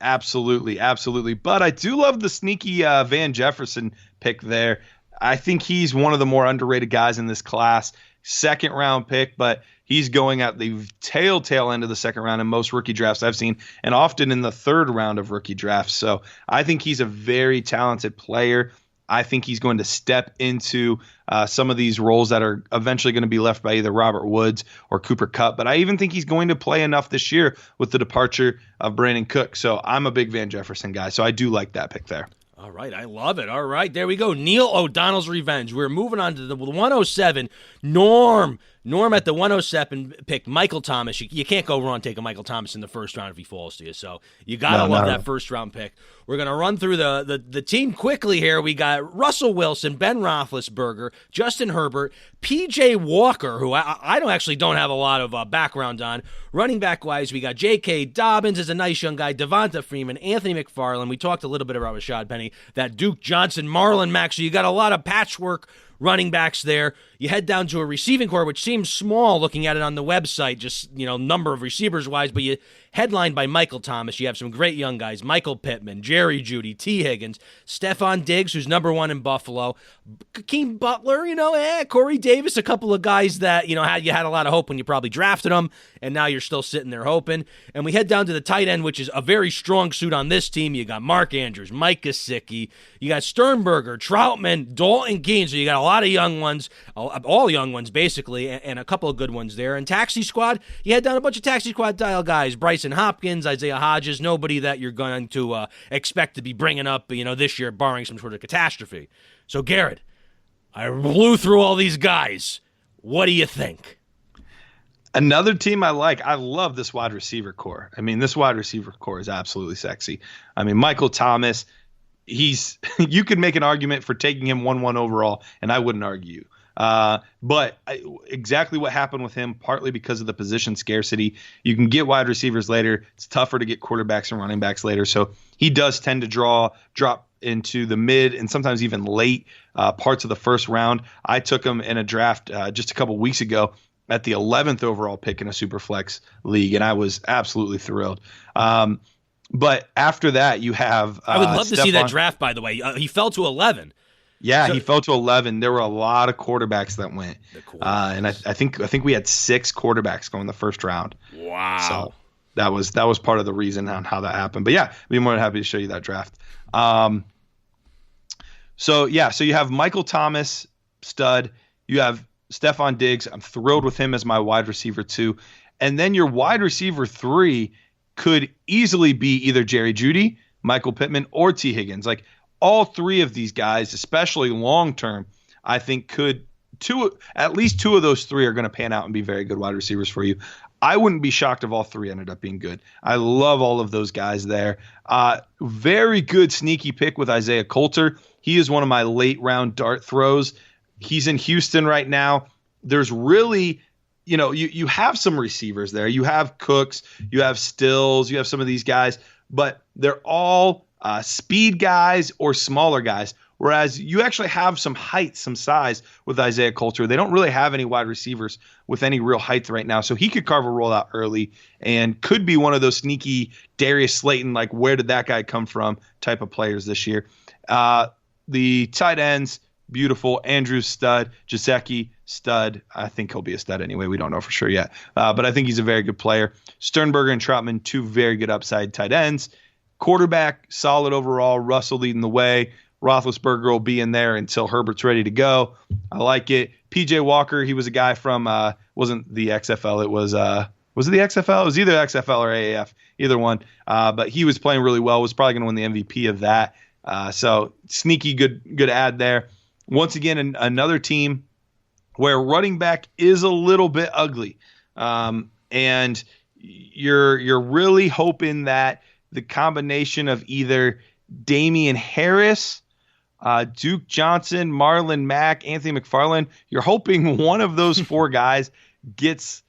Absolutely, absolutely. But I do love the sneaky Van Jefferson pick there. I think he's one of the more underrated guys in this class. 2nd round pick, but he's going at the tail end of the 2nd round in most rookie drafts I've seen, and often in the 3rd round of rookie drafts. So I think he's a very talented player. I think he's going to step into some of these roles that are eventually going to be left by either Robert Woods or Cooper Kupp. But I even think he's going to play enough this year with the departure of Brandon Cook. So I'm a big Van Jefferson guy. So I do like that pick there. All right, I love it. All right, there we go. Neil O'Donnell's revenge. We're moving on to the 107. Norm at the 107 picked Michael Thomas. You can't go wrong taking Michael Thomas in the 1st round if he falls to you. So you got to love that 1st round pick. We're going to run through the team quickly here. We got Russell Wilson, Ben Roethlisberger, Justin Herbert, P.J. Walker, who I don't have a lot of background on. Running back-wise, we got J.K. Dobbins is a nice young guy, Devonta Freeman, Anthony McFarland. We talked a little bit about Rashad Penny, that Duke Johnson, Marlon Mack. So you got a lot of patchwork running backs there. You head down to a receiving core, which seems small looking at it on the website, just, number of receivers wise, but you headlined by Michael Thomas. You have some great young guys, Michael Pittman, Jerry Jeudy, T. Higgins, Stephon Diggs, who's number 1 in Buffalo, Hakeem Butler, Corey Davis, a couple of guys that, you had a lot of hope when you probably drafted them, and now you're still sitting there hoping. And we head down to the tight end, which is a very strong suit on this team. You got Mark Andrews, Mike Gesicki, you got Sternberger, Troutman, Dalton Keene, so you got a lot of young ones, all young ones basically, and a couple of good ones there. And taxi squad, you head down a bunch of taxi squad style guys, Bryson Hopkins, Isaiah Hodges, nobody that you're going to expect to be bringing up, this year, barring some sort of catastrophe. So Garrett, I blew through all these guys. What do you think? Another team I like. I love this wide receiver core. This wide receiver core is absolutely sexy. Michael Thomas, you could make an argument for taking him 1-1 overall, and I wouldn't argue. But exactly what happened with him, partly because of the position scarcity. You can get wide receivers later. It's tougher to get quarterbacks and running backs later. So he does tend to drop into the mid and sometimes even late parts of the 1st round. I took him in a draft just a couple weeks ago at the 11th overall pick in a Superflex league, and I was absolutely thrilled. But after that, you have I would love to see that draft, by the way. He fell to 11. Yeah, he fell to 11. There were a lot of quarterbacks that went, and I think we had 6 quarterbacks going the 1st round. Wow! So that was part of the reason on how that happened. But yeah, I'd be more than happy to show you that draft. So you have Michael Thomas, stud. You have Stephon Diggs. I'm thrilled with him as my wide receiver 2, and then your wide receiver 3 could easily be either Jerry Jeudy, Michael Pittman, or T. Higgins. Like, all 3 of these guys, especially long term, I think at least 2 of those 3 are going to pan out and be very good wide receivers for you. I wouldn't be shocked if all 3 ended up being good. I love all of those guys there. Very good sneaky pick with Isaiah Coulter. He is one of my late round dart throws. He's in Houston right now. There's really, you have some receivers there. You have Cooks, you have Stills, you have some of these guys, but they're all speed guys or smaller guys, whereas you actually have some height, some size with Isaiah Coulter. They don't really have any wide receivers with any real height right now, so he could carve a rollout early and could be one of those sneaky Darius Slayton, like where did that guy come from type of players this year. The tight ends, beautiful. Andrews, stud. Gesicki, stud. I think he'll be a stud anyway. We don't know for sure yet. But I think he's a very good player. Sternberger and Troutman, two very good upside tight ends. Quarterback, solid overall. Russell leading the way. Roethlisberger will be in there until Herbert's ready to go. I like it. PJ Walker, he was a guy from, wasn't the XFL. It was it the XFL? It was either XFL or AAF, either one. But he was playing really well, was probably going to win the MVP of that. So sneaky good ad there. Once again, another team where running back is a little bit ugly. And you're really hoping that the combination of either Damian Harris, Duke Johnson, Marlon Mack, Anthony McFarland, you're hoping one of those four guys gets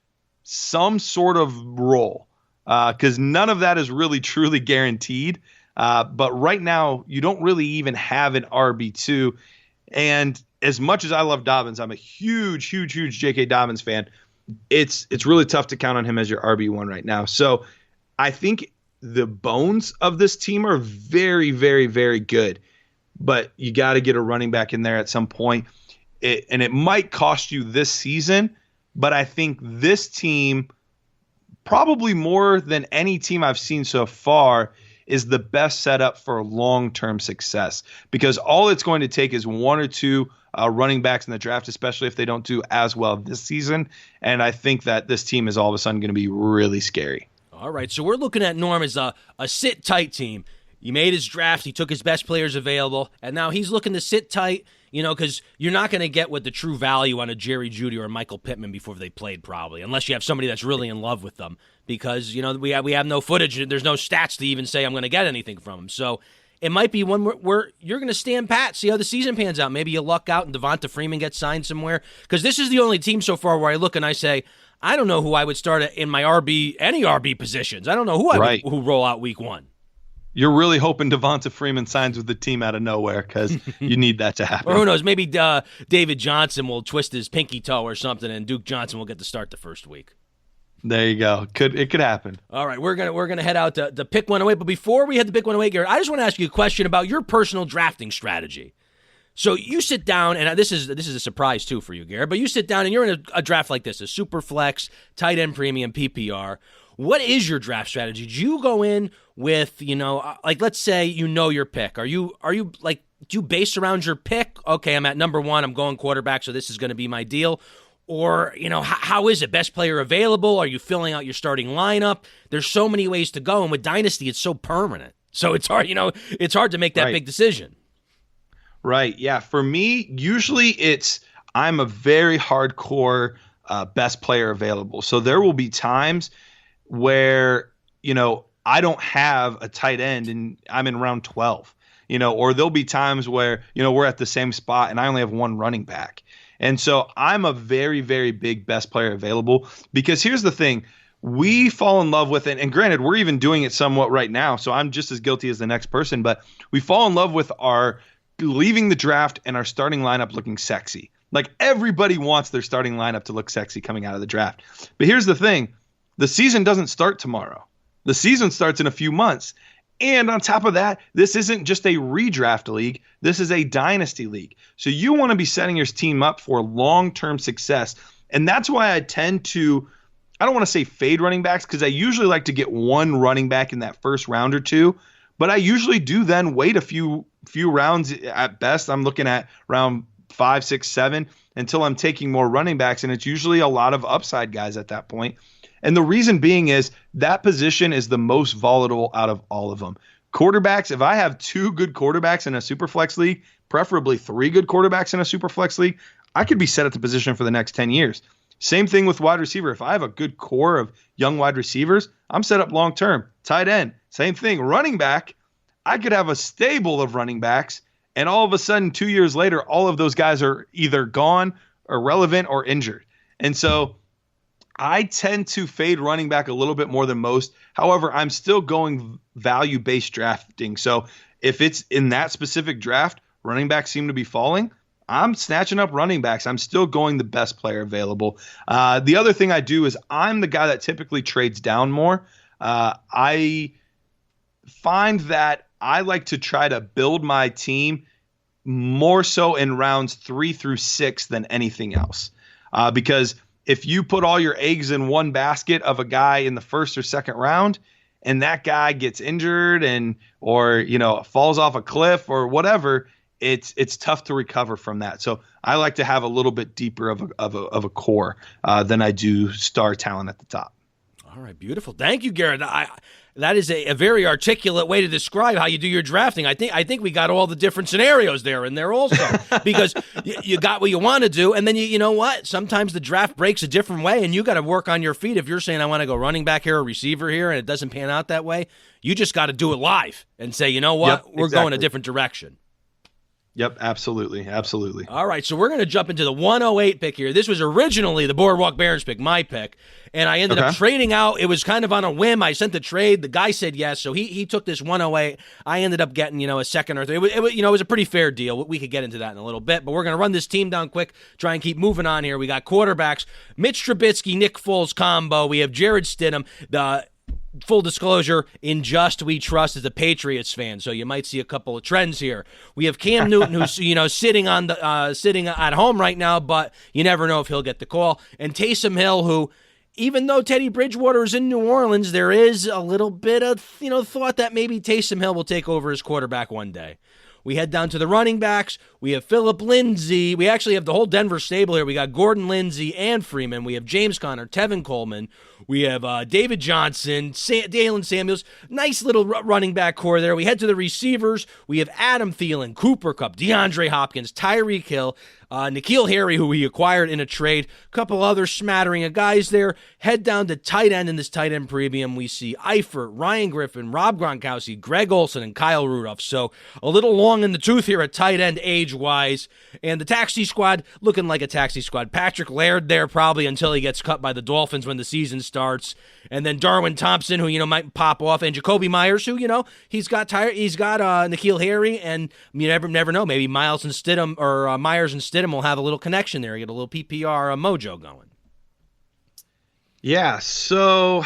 some sort of role, because none of that is really truly guaranteed. But right now, you don't really even have an RB2. And as much as I love Dobbins, I'm a huge J.K. Dobbins fan. It's really tough to count on him as your RB1 right now. So I think the bones of this team are very, very, very good. But you got to get a running back in there at some point. And it might cost you this season, but I think this team, probably more than any team I've seen so far, is the best setup for long-term success, because all it's going to take is one or two running backs in the draft, especially if they don't do as well this season. And I think that this team is all of a sudden going to be really scary. All right, so we're looking at Norm as a sit-tight team. He made his draft. He took his best players available, and now he's looking to sit tight, because you're not going to get what the true value on a Jerry Jeudy or a Michael Pittman before they played, probably, unless you have somebody that's really in love with them, because, we have no footage. There's no stats to even say I'm going to get anything from them. So it might be one where you're going to stand pat, see how the season pans out. Maybe you luck out and Devonta Freeman gets signed somewhere, because this is the only team so far where I look and I say, I don't know who I would start in my any RB positions. I don't know who roll out week one. You're really hoping Devonta Freeman signs with the team out of nowhere, because you need that to happen. Or who knows, maybe David Johnson will twist his pinky toe or something, and Duke Johnson will get to start the first week. There you go. It could happen. All right, we're gonna head out to pick 108. But before we head to pick 108, Garrett, I just want to ask you a question about your personal drafting strategy. So you sit down, and this is a surprise too for you, Garrett, but you sit down and you're in a draft like this, a Superflex, tight end premium, PPR. What is your draft strategy? Do you go in with, let's say your pick. Are you like, do you base around your pick? Okay, I'm at number 1, I'm going quarterback, so this is going to be my deal. Or, how is it? Best player available? Are you filling out your starting lineup? There's so many ways to go, and with Dynasty, it's so permanent. So it's hard, it's hard to make that big decision. Right. Yeah. For me, usually I'm a very hardcore best player available. So there will be times where, I don't have a tight end and I'm in round 12, or there'll be times where, we're at the same spot and I only have one running back. And so I'm a very, very big best player available, because here's the thing. We fall in love with it, and granted, we're even doing it somewhat right now, so I'm just as guilty as the next person, but we fall in love with our leaving the draft and our starting lineup looking sexy. Like, everybody wants their starting lineup to look sexy coming out of the draft. But here's the thing. The season doesn't start tomorrow. The season starts in a few months. And on top of that, this isn't just a redraft league. This is a dynasty league. So you want to be setting your team up for long-term success. And that's why I tend to, I don't want to say fade running backs, because I usually like to get one running back in that first round or two. But I usually do then wait a few rounds at best. I'm looking at round 5, 6, 7 until I'm taking more running backs. And it's usually a lot of upside guys at that point. And the reason being is that position is the most volatile out of all of them. Quarterbacks, if I have 2 good quarterbacks in a Superflex league, preferably 3 good quarterbacks in a Superflex league, I could be set at the position for the next 10 years. Same thing with wide receiver. If I have a good core of young wide receivers, I'm set up long term. Tight end, same thing. Running back, I could have a stable of running backs, and all of a sudden 2 years later, all of those guys are either gone, irrelevant, or injured. And so I tend to fade running back a little bit more than most. However, I'm still going value-based drafting. So if it's in that specific draft, running backs seem to be falling, I'm snatching up running backs. I'm still going the best player available. The other thing I do is I'm the guy that typically trades down more. I find that I like to try to build my team more so in rounds 3 through 6 than anything else. Because if you put all your eggs in one basket of a guy in the first or second round, and that guy gets injured or falls off a cliff or whatever, it's tough to recover from that. So I like to have a little bit deeper of a core than I do star talent at the top. All right, beautiful. Thank you, Garrett. That is a very articulate way to describe how you do your drafting. I think we got all the different scenarios there in there also, because you got what you want to do, and then you know what? Sometimes the draft breaks a different way, and you got to work on your feet. If you're saying I want to go running back here or receiver here, and it doesn't pan out that way, you just got to do it live and say, you know what? We're going a different direction. Yep, absolutely. All right, so we're going to jump into the 108 pick here. This was originally the Boardwalk Barons pick, my pick, and I ended up trading out. It was kind of on a whim. I sent the trade. The guy said yes, so he took this 108. I ended up getting a second or third. It was a pretty fair deal. We could get into that in a little bit, but we're going to run this team down quick, try and keep moving on here. We got quarterbacks, Mitch Trubisky, Nick Foles combo. We have Jared Stidham, full disclosure, in Just We Trust as a Patriots fan, so you might see a couple of trends here. We have Cam Newton, who's sitting at home right now, but you never know if he'll get the call. And Taysom Hill, who, even though Teddy Bridgewater is in New Orleans, there is a little bit of thought that maybe Taysom Hill will take over as quarterback one day. We head down to the running backs. We have Phillip Lindsay. We actually have the whole Denver stable here. We got Gordon Lindsay and Freeman. We have James Conner, Tevin Coleman. We have David Johnson, Dalen Samuels. Nice little running back core there. We head to the receivers. We have Adam Thielen, Cooper Kupp, DeAndre Hopkins, Tyreek Hill, N'Keal Harry, who we acquired in a trade, a couple other smattering of guys there. Head down to tight end in this tight end premium. We see Eifert, Ryan Griffin, Rob Gronkowski, Greg Olsen, and Kyle Rudolph. So a little long in the tooth here at tight end age-wise. And the taxi squad, looking like a taxi squad. Patrick Laird there probably until he gets cut by the Dolphins when the season starts. And then Darwin Thompson, who might pop off, and Jacoby Myers, who he's got N'Keal Harry, and you never know, maybe Myers and Stidham will have a little connection there, get a little PPR mojo going. Yeah. So,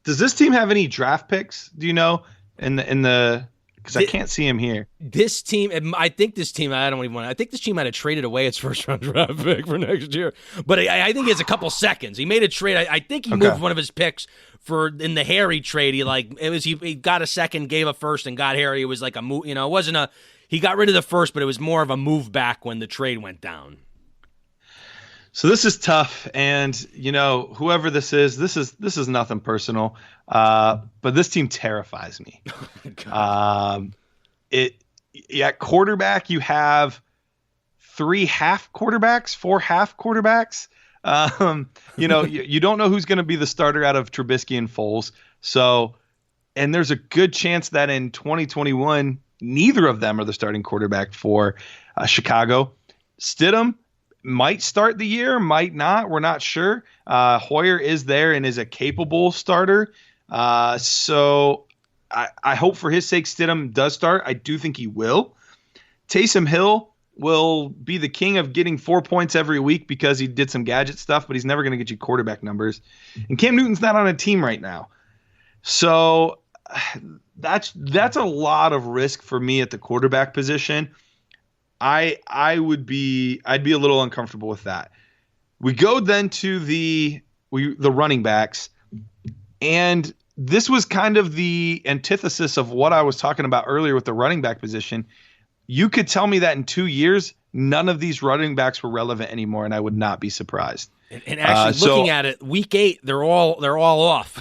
does this team have any draft picks? Do you know in the? Because I can't see him here. This team, I think this team might have traded away its first round draft pick for next year. But I think he has a couple seconds. He made a trade. I think he moved one of his picks in the Harry trade. He got a second, gave a first, and got Harry. It was like a move. It wasn't he got rid of the first, but it was more of a move back when the trade went down. So this is tough, and whoever this is nothing personal, but this team terrifies me. At quarterback you have 4 half quarterbacks. You don't know who's going to be the starter out of Trubisky and Foles. So, and there's a good chance that in 2021 neither of them are the starting quarterback for Chicago. Stidham might start the year, might not. We're not sure. Hoyer is there and is a capable starter. So I hope for his sake Stidham does start. I do think he will. Taysom Hill will be the king of getting 4 points every week because he did some gadget stuff, but he's never going to get you quarterback numbers. And Cam Newton's not on a team right now. So that's a lot of risk for me at the quarterback position. I'd be a little uncomfortable with that. We go then to the running backs, and this was kind of the antithesis of what I was talking about earlier with the running back position. You could tell me that in 2 years, none of these running backs were relevant anymore, and I would not be surprised. And actually, looking at it, week 8, they're all off.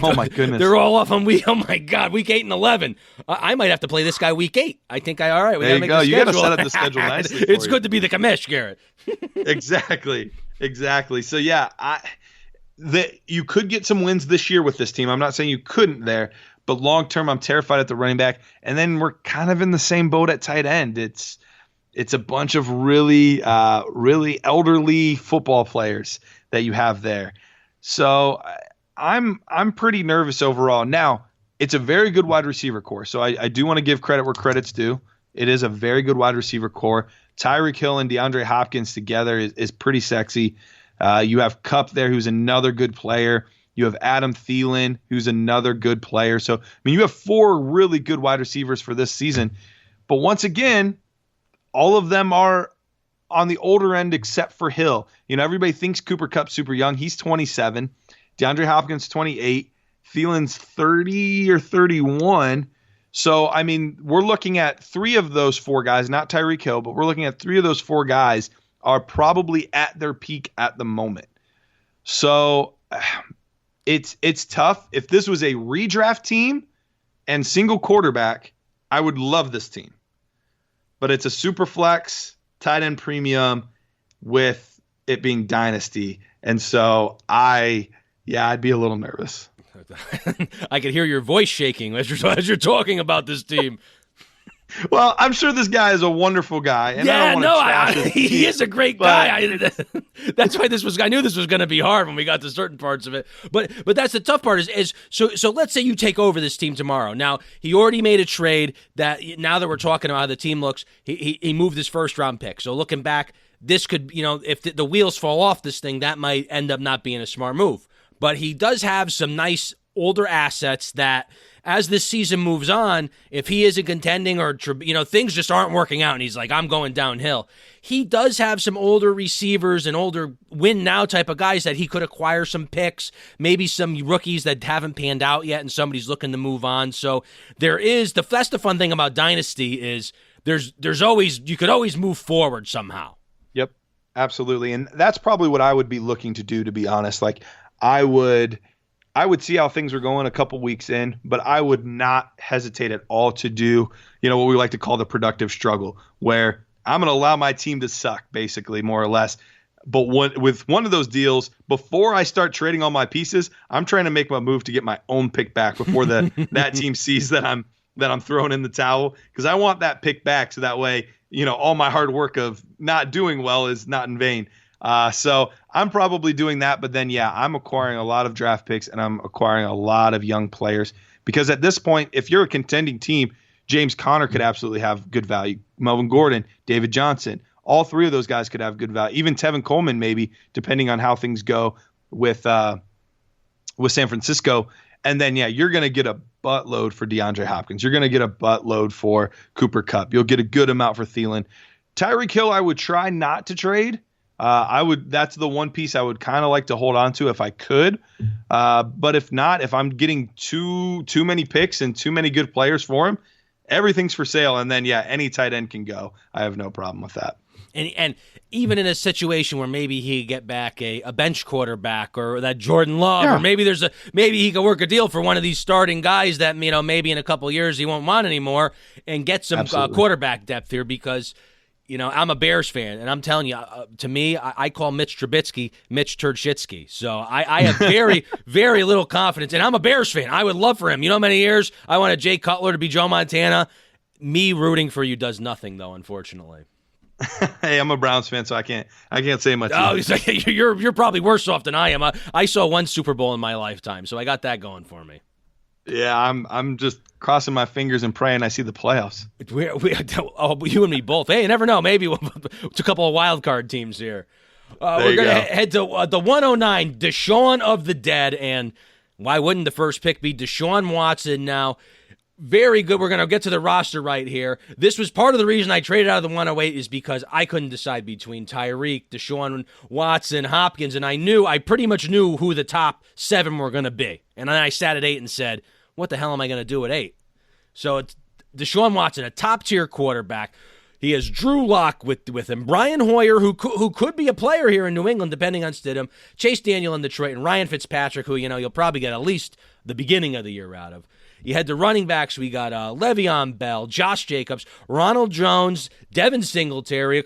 Oh my goodness, they're all off on week. Oh my God, week 8 and 11. I might have to play this guy week 8. I think all right. We there you go. You got to set up the schedule nicely. It's good to be the commish, Garrett. Exactly. So yeah, you could get some wins this year with this team. I'm not saying you couldn't there, but long term, I'm terrified at the running back. And then we're kind of in the same boat at tight end. It's a bunch of really elderly football players that you have there. So I'm pretty nervous overall. Now, it's a very good wide receiver core. So I do want to give credit where credit's due. It is a very good wide receiver core. Tyreek Hill and DeAndre Hopkins together is pretty sexy. You have Kupp there, who's another good player. You have Adam Thielen, who's another good player. So, you have 4 really good wide receivers for this season. But once again, all of them are on the older end except for Hill. Everybody thinks Cooper Kupp's super young. He's 27. DeAndre Hopkins, 28. Thielen's 30 or 31. So, I mean, we're looking at 3 of those 4 guys, not Tyreek Hill, but we're looking at 3 of those 4 guys are probably at their peak at the moment. So it's tough. If this was a redraft team and single quarterback, I would love this team. But it's a super flex, tight end premium with it being Dynasty. And so I'd be a little nervous. I could hear your voice shaking as you're talking about this team. Well, I'm sure this guy is a wonderful guy. And he is a great guy. That's why I knew this was going to be hard when we got to certain parts of it. But that's the tough part is so let's say you take over this team tomorrow. Now, he already made a trade that now that we're talking about how the team looks, he moved his first round pick. So looking back, this could, if the wheels fall off this thing, that might end up not being a smart move. But he does have some nice older assets that, as this season moves on, if he isn't contending or, things just aren't working out and he's like, I'm going downhill, he does have some older receivers and older win-now type of guys that he could acquire some picks, maybe some rookies that haven't panned out yet and somebody's looking to move on. So that's the fun thing about Dynasty is there's always, you could always move forward somehow. Yep, absolutely. And that's probably what I would be looking to do, to be honest. Like, I would see how things are going a couple weeks in, but I would not hesitate at all to do, what we like to call the productive struggle, where I'm going to allow my team to suck, basically, more or less. But with one of those deals, before I start trading all my pieces, I'm trying to make my move to get my own pick back before that team sees that I'm throwing in the towel, because I want that pick back so that way, all my hard work of not doing well is not in vain. So I'm probably doing that, but then, I'm acquiring a lot of draft picks and I'm acquiring a lot of young players, because at this point, if you're a contending team, James Conner could absolutely have good value. Melvin Gordon, David Johnson, all 3 of those guys could have good value. Even Tevin Coleman, maybe, depending on how things go with San Francisco. And then, you're going to get a buttload for DeAndre Hopkins. You're going to get a buttload for Cooper Kupp. You'll get a good amount for Thielen. Tyreek Hill, I would try not to trade. That's the one piece I would kind of like to hold on to if I could. But if not, if I'm getting too many picks and too many good players for him, everything's for sale. And then, any tight end can go. I have no problem with that. And even in a situation where maybe he get back a bench quarterback or that Jordan Love, or maybe he could work a deal for one of these starting guys that, maybe in a couple of years he won't want anymore, and get some quarterback depth here, because I'm a Bears fan, and I'm telling you, to me, I call Mitch Trubisky Mitch Turchitsky. So I have very, very little confidence, and I'm a Bears fan. I would love for him. How many years I wanted Jay Cutler to be Joe Montana? Me rooting for you does nothing, though, unfortunately. Hey, I'm a Browns fan, so I can't say much. Oh, you're probably worse off than I am. I saw one Super Bowl in my lifetime, so I got that going for me. Yeah, I'm just crossing my fingers and praying I see the playoffs. You and me both. Hey, you never know. Maybe it's a couple of wild card teams here. We're going to head to the 109, Deshaun of the Dead, and why wouldn't the first pick be Deshaun Watson now? Very good. We're going to get to the roster right here. This was part of the reason I traded out of the 108 is because I couldn't decide between Tyreek, Deshaun Watson, Hopkins, and I pretty much knew who the top 7 were going to be. And then I sat at 8 and said, what the hell am I going to do at 8? So it's Deshaun Watson, a top-tier quarterback. He has Drew Lock with him, Brian Hoyer, who could be a player here in New England, depending on Stidham, Chase Daniel in Detroit, and Ryan Fitzpatrick, who you'll probably get at least the beginning of the year out of. You had the running backs. We got Le'Veon Bell, Josh Jacobs, Ronald Jones, Devin Singletary,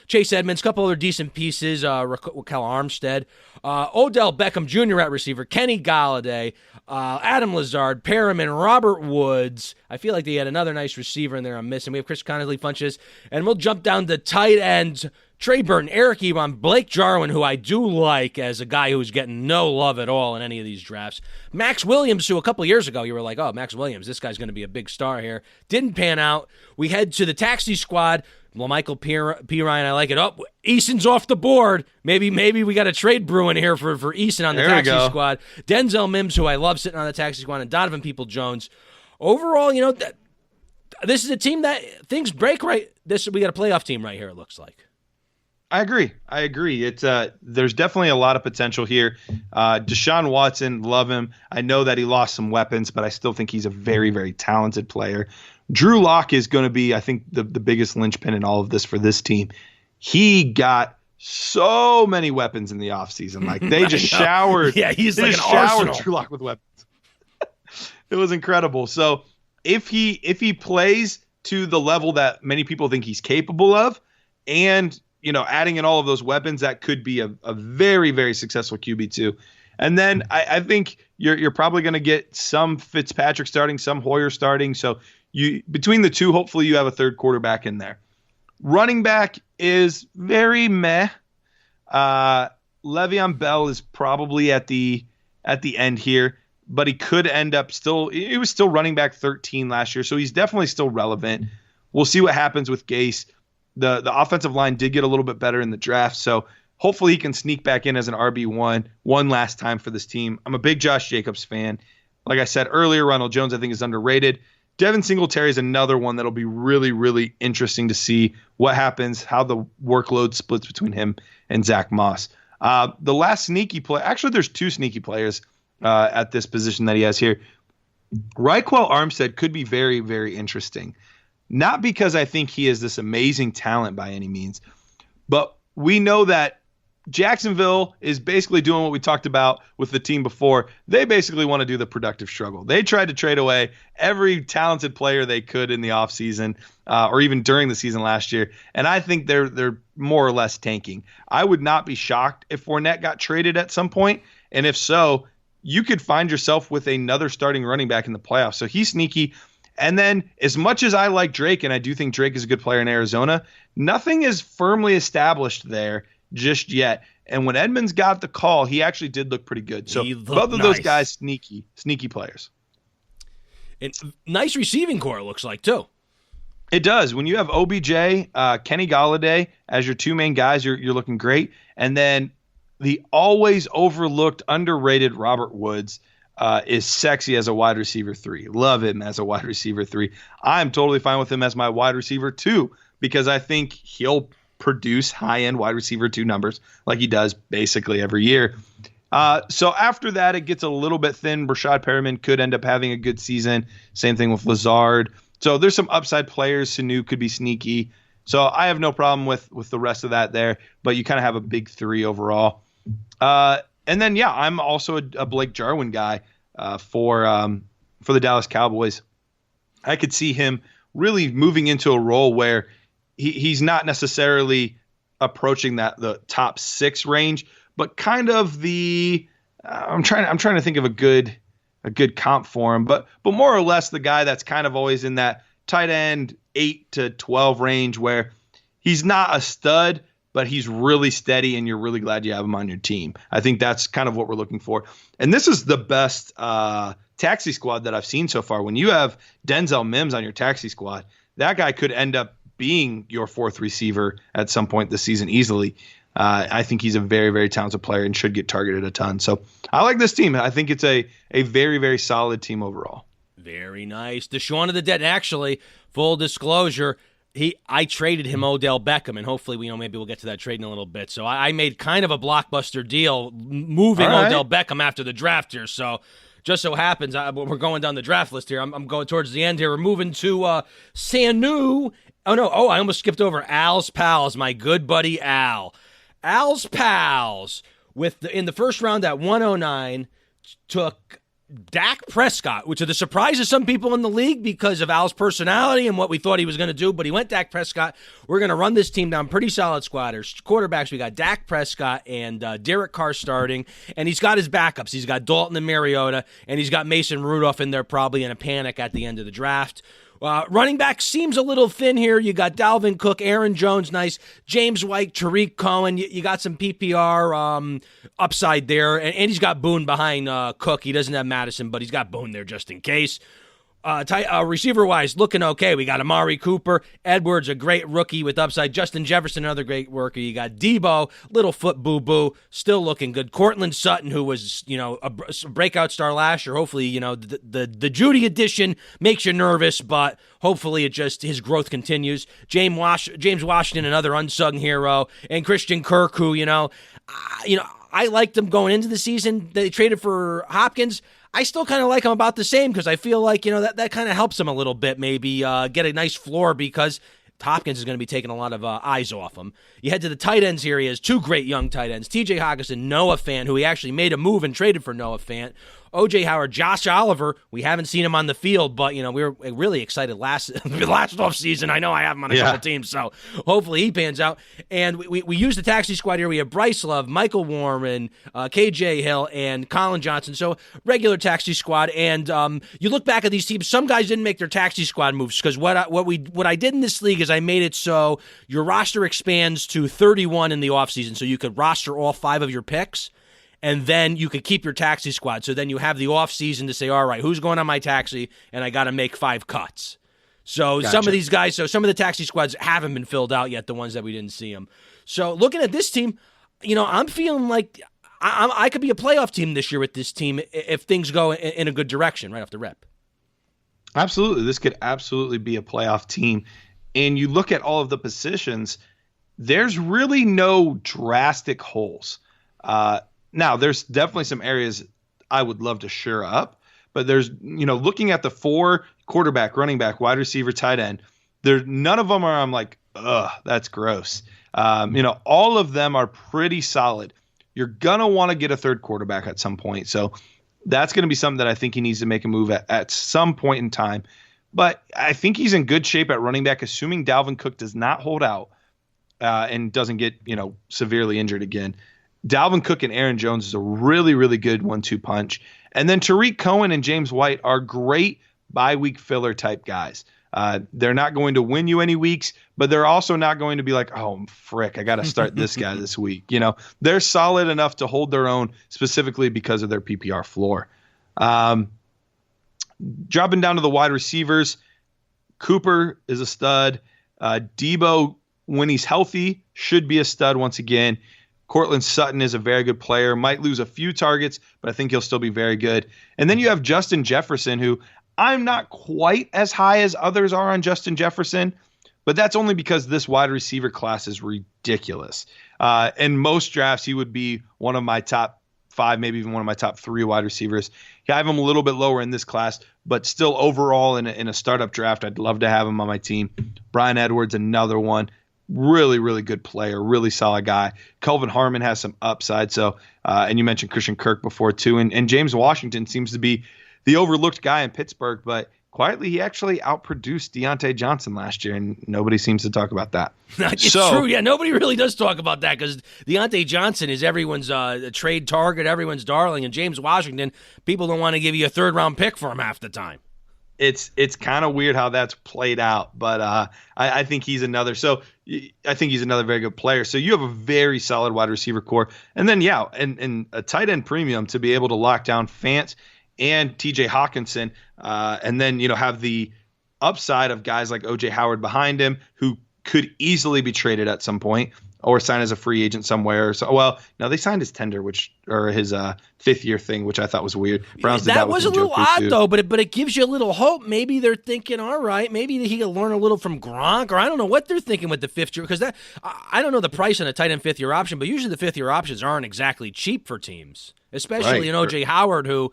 Chase Edmonds, a couple other decent pieces, Raquel Armstead, Odell Beckham Jr. at receiver, Kenny Galladay, Adam Lazard, Perriman, Robert Woods. I feel like they had another nice receiver in there I'm missing. We have Chris Connolly Funches, and we'll jump down to tight ends. Trey Burton, Eric Ebron, Blake Jarwin, who I do like as a guy who's getting no love at all in any of these drafts. Max Williams, who a couple years ago you were like, oh, Max Williams, this guy's going to be a big star here. Didn't pan out. We head to the taxi squad. Well, Michael P. Ryan, I like it. Oh, Eason's off the board. Maybe we got a trade brewing here for Eason on the taxi squad. Denzel Mims, who I love sitting on the taxi squad, and Donovan People-Jones. Overall, this is a team that things break right. We got a playoff team right here, it looks like. I agree. It's there's definitely a lot of potential here. Deshaun Watson, love him. I know that he lost some weapons, but I still think he's a very, very talented player. Drew Lock is going to be, I think, the biggest linchpin in all of this for this team. He got so many weapons in the offseason. Like, they just showered. Yeah, he's like an showered arsenal. Drew Lock with weapons. It was incredible. So if he plays to the level that many people think he's capable of, and adding in all of those weapons, that could be a very, very successful QB2. And then I think you're probably going to get some Fitzpatrick starting, some Hoyer starting. So between the two, hopefully you have a third quarterback in there. Running back is very meh. Le'Veon Bell is probably at the end here, but he could end up he was still running back 13 last year, so he's definitely still relevant. We'll see what happens with Gase. The offensive line did get a little bit better in the draft, so hopefully he can sneak back in as an RB1 one last time for this team. I'm a big Josh Jacobs fan. Like I said earlier, Ronald Jones I think is underrated. Devin Singletary is another one that'll be really, really interesting to see what happens, how the workload splits between him and Zach Moss. The last sneaky play, actually there's two sneaky players at this position that he has here. Raekwon Armstead could be very, very interesting. Not because I think he is this amazing talent by any means, but we know that Jacksonville is basically doing what we talked about with the team before. They basically want to do the productive struggle. They tried to trade away every talented player they could in the offseason or even during the season last year, and I think they're more or less tanking. I would not be shocked if Fournette got traded at some point, and if so, you could find yourself with another starting running back in the playoffs. So he's sneaky. And then as much as I like Drake, and I do think Drake is a good player in Arizona, nothing is firmly established there just yet. And when Edmonds got the call, he actually did look pretty good. So both of those guys, sneaky players. And nice receiving core, it looks like, too. It does. When you have OBJ, Kenny Golladay as your two main guys, you're looking great. And then the always overlooked, underrated Robert Woods is sexy as a wide receiver 3. Love him as a wide receiver 3. I'm totally fine with him as my wide receiver 2 because I think he'll produce high-end wide receiver 2 numbers like he does basically every year. So after that, it gets a little bit thin. Rashad Perriman could end up having a good season. Same thing with Lazard. So there's some upside players. Sanu could be sneaky. So I have no problem with the rest of that there, but you kind of have a big 3 overall. And then, yeah, I'm also a Blake Jarwin guy for the Dallas Cowboys. I could see him really moving into a role where he's not necessarily approaching the top 6 range, but kind of I'm trying to think of a good comp for him, but more or less the guy that's kind of always in that tight end 8 to 12 range where he's not a stud, but he's really steady and you're really glad you have him on your team. I think that's kind of what we're looking for. And this is the best taxi squad that I've seen so far. When you have Denzel Mims on your taxi squad, that guy could end up being your 4th receiver at some point this season easily. I think he's a very, very talented player and should get targeted a ton. So I like this team. I think it's a very, very solid team overall. Very nice. Deshaun of the Dead. Actually, full disclosure, I traded him Odell Beckham, and hopefully maybe we'll get to that trade in a little bit. So I made kind of a blockbuster deal moving Odell Beckham after the draft here. So just so happens, we're going down the draft list here. I'm going towards the end here. We're moving to Sanu. Oh, no. Oh, I almost skipped over Al's Pals, my good buddy Al. Al's Pals, in the first round at 109, took Dak Prescott, which are the surprise of some people in the league because of Al's personality and what we thought he was going to do, but he went Dak Prescott. We're going to run this team down. Pretty solid squatters. Quarterbacks, we got Dak Prescott and Derek Carr starting, and he's got his backups. He's got Dalton and Mariota, and he's got Mason Rudolph in there probably in a panic at the end of the draft. Running back seems a little thin here. You got Dalvin Cook, Aaron Jones, nice. James White, Tariq Cohen. You got some PPR upside there. And he's got Boone behind Cook. He doesn't have Madison, but he's got Boone there just in case. Receiver-wise, looking okay. We got Amari Cooper. Edwards, a great rookie with upside. Justin Jefferson, another great worker. You got Debo, little foot boo-boo, still looking good. Cortland Sutton, who was, a breakout star last year. Hopefully, the Judy edition makes you nervous, but hopefully his growth continues. James Washington, another unsung hero. And Christian Kirk, who, I liked them going into the season. They traded for Hopkins. I still kind of like him about the same because I feel like, that kind of helps him a little bit, maybe get a nice floor because Hopkins is going to be taking a lot of eyes off him. You head to the tight ends here. He has two great young tight ends, TJ Hockenson, Noah Fant, who he actually made a move and traded for Noah Fant. O.J. Howard, Josh Oliver, we haven't seen him on the field, but, we were really excited last offseason. I know I have him on a couple teams, so hopefully he pans out. And we use the taxi squad here. We have Bryce Love, Michael Warren, KJ Hill, and Colin Johnson. So regular taxi squad. And you look back at these teams, some guys didn't make their taxi squad moves because what I did in this league is I made it so your roster expands to 31 in the offseason, so you could roster all 5 of your picks. And then you could keep your taxi squad. So then you have the off season to say, all right, who's going on my taxi? And I got to make 5 cuts. So Some of these guys, some of the taxi squads haven't been filled out yet, the ones that we didn't see them. So looking at this team, I'm feeling like I could be a playoff team this year with this team if things go in a good direction right off the rip. Absolutely. This could absolutely be a playoff team. And you look at all of the positions, there's really no drastic holes. Now, there's definitely some areas I would love to shore up, but there's, looking at the 4 quarterback, running back, wide receiver, tight end, none of them are, I'm like, ugh, that's gross. All of them are pretty solid. You're going to want to get a third quarterback at some point. So that's going to be something that I think he needs to make a move at some point in time. But I think he's in good shape at running back, assuming Dalvin Cook does not hold out and doesn't get, severely injured again. Dalvin Cook and Aaron Jones is a really, really good 1-2 punch. And then Tariq Cohen and James White are great bye-week filler type guys. They're not going to win you any weeks, but they're also not going to be like, oh, frick, I got to start this guy this week. They're solid enough to hold their own specifically because of their PPR floor. Dropping down to the wide receivers, Cooper is a stud. Debo, when he's healthy, should be a stud once again. Cortland Sutton is a very good player. Might lose a few targets, but I think he'll still be very good. And then you have Justin Jefferson, who I'm not quite as high as others are on Justin Jefferson, but that's only because this wide receiver class is ridiculous. In most drafts, he would be one of my top 5, maybe even one of my top 3 wide receivers. I have him a little bit lower in this class, but still overall in a startup draft, I'd love to have him on my team. Bryan Edwards, another one. Really, really good player, really solid guy. Kelvin Harmon has some upside. So, and you mentioned Christian Kirk before too. And James Washington seems to be the overlooked guy in Pittsburgh, but quietly he actually outproduced Deontay Johnson last year, and nobody seems to talk about that. It's true. Yeah, nobody really does talk about that because Deontay Johnson is everyone's trade target, everyone's darling, and James Washington, people don't want to give you a 3rd-round pick for him half the time. It's kind of weird how that's played out, but I think he's another. So I think he's another very good player. So you have a very solid wide receiver core, and then and a tight end premium to be able to lock down Fant and TJ Hockenson, and then have the upside of guys like O.J. Howard behind him who could easily be traded at some point or sign as a free agent somewhere. So, well, no, they signed his tender, or his 5th-year thing, which I thought was weird. Browns did that was a little odd, though, but it gives you a little hope. Maybe they're thinking, all right, maybe he can learn a little from Gronk, or I don't know what they're thinking with the 5th year, because I don't know the price on a tight end 5th-year option, but usually the 5th-year options aren't exactly cheap for teams, especially O.J. Howard, who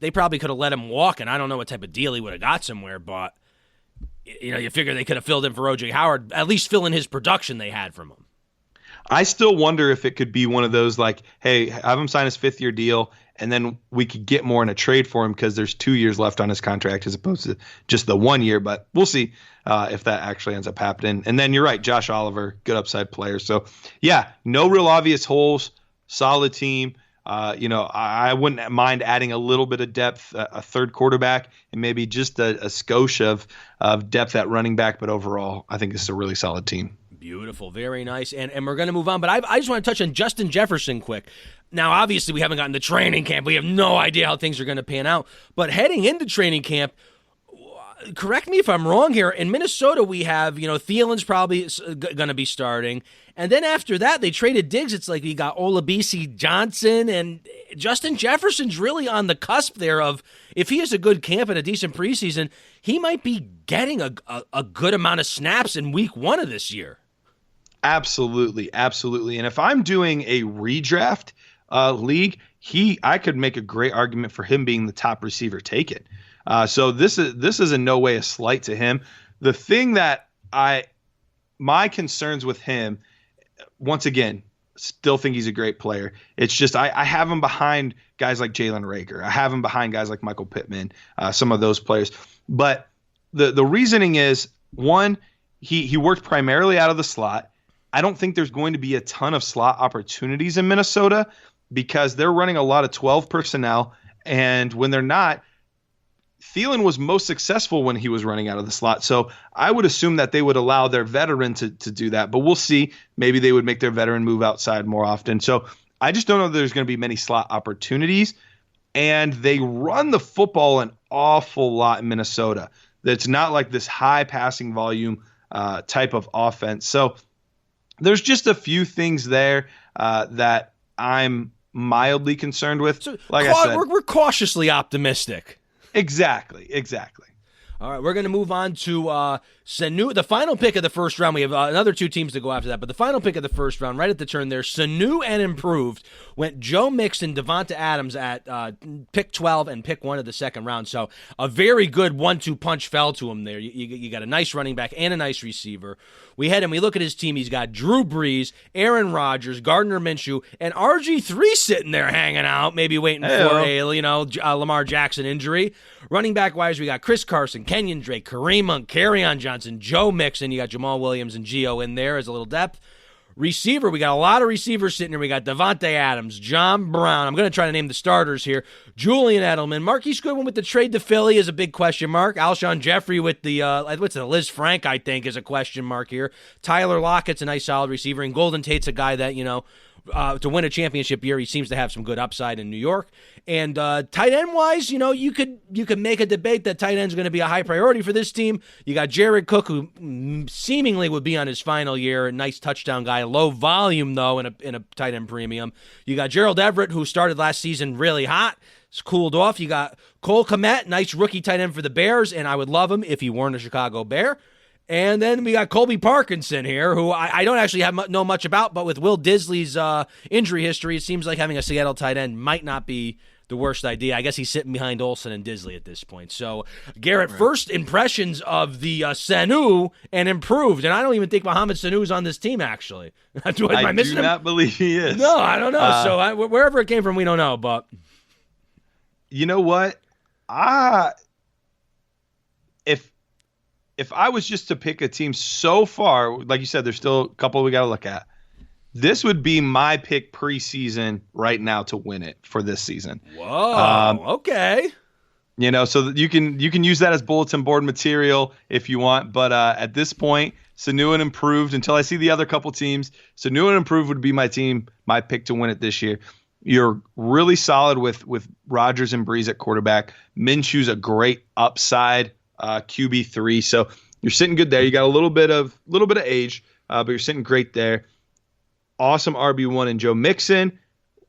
they probably could have let him walk, and I don't know what type of deal he would have got somewhere, but you figure they could have filled in for O.J. Howard, at least fill in his production they had from him. I still wonder if it could be one of those like, hey, have him sign his 5th-year deal, and then we could get more in a trade for him because there's 2 years left on his contract as opposed to just the 1 year. But we'll see if that actually ends up happening. And then you're right, Josh Oliver, good upside player. So, yeah, no real obvious holes, solid team. I wouldn't mind adding a little bit of depth, a 3rd quarterback, and maybe just a skosh of depth at running back. But overall, I think this is a really solid team. Beautiful. Very nice. And we're going to move on. But I just want to touch on Justin Jefferson quick. Now, obviously, we haven't gotten to training camp. We have no idea how things are going to pan out. But heading into training camp, correct me if I'm wrong here. In Minnesota, we have, Thielen's probably going to be starting. And then after that, they traded Diggs. It's like you got Olabisi Johnson, and Justin Jefferson's really on the cusp there of, if he has a good camp and a decent preseason, he might be getting a good amount of snaps in week 1 of this year. Absolutely. And if I'm doing a redraft league, I could make a great argument for him being the top receiver taken. So this is in no way a slight to him. The thing that my concerns with him, once again, still think he's a great player. It's just I have him behind guys like Jalen Reagor. I have him behind guys like Michael Pittman, some of those players. But the reasoning is, one, he worked primarily out of the slot. I don't think there's going to be a ton of slot opportunities in Minnesota because they're running a lot of 12 personnel, and when they're not, Thielen was most successful when he was running out of the slot. So I would assume that they would allow their veteran to do that, but we'll see. Maybe they would make their veteran move outside more often. So I just don't know that there's going to be many slot opportunities, and they run the football an awful lot in Minnesota. It's not like this high passing volume type of offense. So there's just a few things there that I'm mildly concerned with. So, like I said, we're cautiously optimistic. Exactly. All right, we're going to move on to Sanu, the final pick of the first round. We have another 2 teams to go after that, but the final pick of the first round, right at the turn there, Sanu and improved, went Joe Mixon, Devonta Adams at pick 12 and pick 1 of the second round. So a very good 1-2 punch fell to him there. You got a nice running back and a nice receiver. We look at his team. He's got Drew Brees, Aaron Rodgers, Gardner Minshew, and RG3 sitting there hanging out, maybe waiting for a Lamar Jackson injury. Running back wise, we got Chris Carson, Kenyon Drake, Kareem Hunt, Kerryon Johnson, Joe Mixon. You got Jamal Williams and Gio in there as a little depth. Receiver, we got a lot of receivers sitting here. We got Devontae Adams, John Brown. I'm going to try to name the starters here. Julian Edelman. Marquise Goodwin with the trade to Philly is a big question mark. Alshon Jeffrey with the, Liz Frank, I think, is a question mark here. Tyler Lockett's a nice solid receiver. And Golden Tate's a guy that, to win a championship year, he seems to have some good upside in New York. And tight end wise, you could make a debate that tight end's going to be a high priority for this team. You got Jared Cook, who seemingly would be on his final year, a nice touchdown guy, low volume though in a tight end premium. You got Gerald Everett, who started last season really hot. It's cooled off. You got Cole Kmet, nice rookie tight end for the Bears, and I would love him if he weren't a Chicago Bear. And then we got Colby Parkinson here, who I don't actually know much about, but with Will Disley's injury history, it seems like having a Seattle tight end might not be the worst idea. I guess he's sitting behind Olsen and Disley at this point. So, Garrett, first impressions of the Sanu and improved. And I don't even think Mohamed Sanu's on this team, actually. I do not believe he is. No, I don't know. So, wherever it came from, we don't know. But you know what? If I was just to pick a team so far, like you said, there's still a couple we got to look at. This would be my pick preseason right now to win it for this season. Whoa, okay. So that you can use that as bulletin board material if you want. But at this point, Sanu and improved until I see the other couple teams. Sanu and improved would be my pick to win it this year. You're really solid with Rodgers and Brees at quarterback. Minshew's a great upside QB3, so you're sitting good there. You got a little bit of age, but you're sitting great there. Awesome RB1 in Joe Mixon,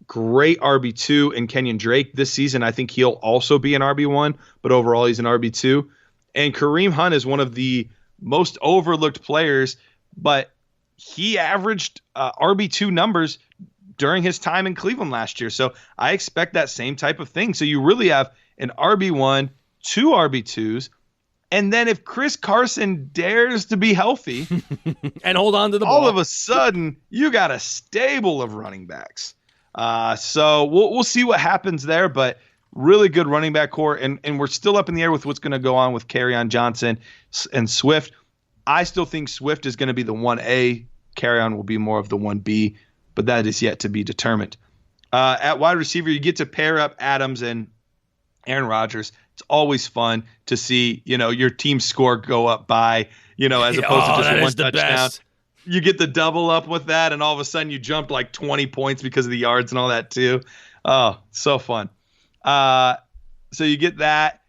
great RB2 in Kenyon Drake this season. I think he'll also be an RB1, but overall he's an RB2. And Kareem Hunt is one of the most overlooked players, but he averaged RB2 numbers during his time in Cleveland last year. So I expect that same type of thing. So you really have an RB1, 2 RB2s, and then if Chris Carson dares to be healthy and hold on to the ball, all of a sudden you got a stable of running backs. So we'll see what happens there, but really good running back core. And we're still up in the air with what's going to go on with Kerryon Johnson and Swift. I still think Swift is going to be the 1A. Kerryon will be more of the 1B, but that is yet to be determined. At wide receiver, you get to pair up Adams and Aaron Rodgers. It's always fun to see, your team score go up by, as opposed to just one touchdown. Best. You get the double up with that, and all of a sudden you jump like 20 points because of the yards and all that too. Oh, so fun. So you get that.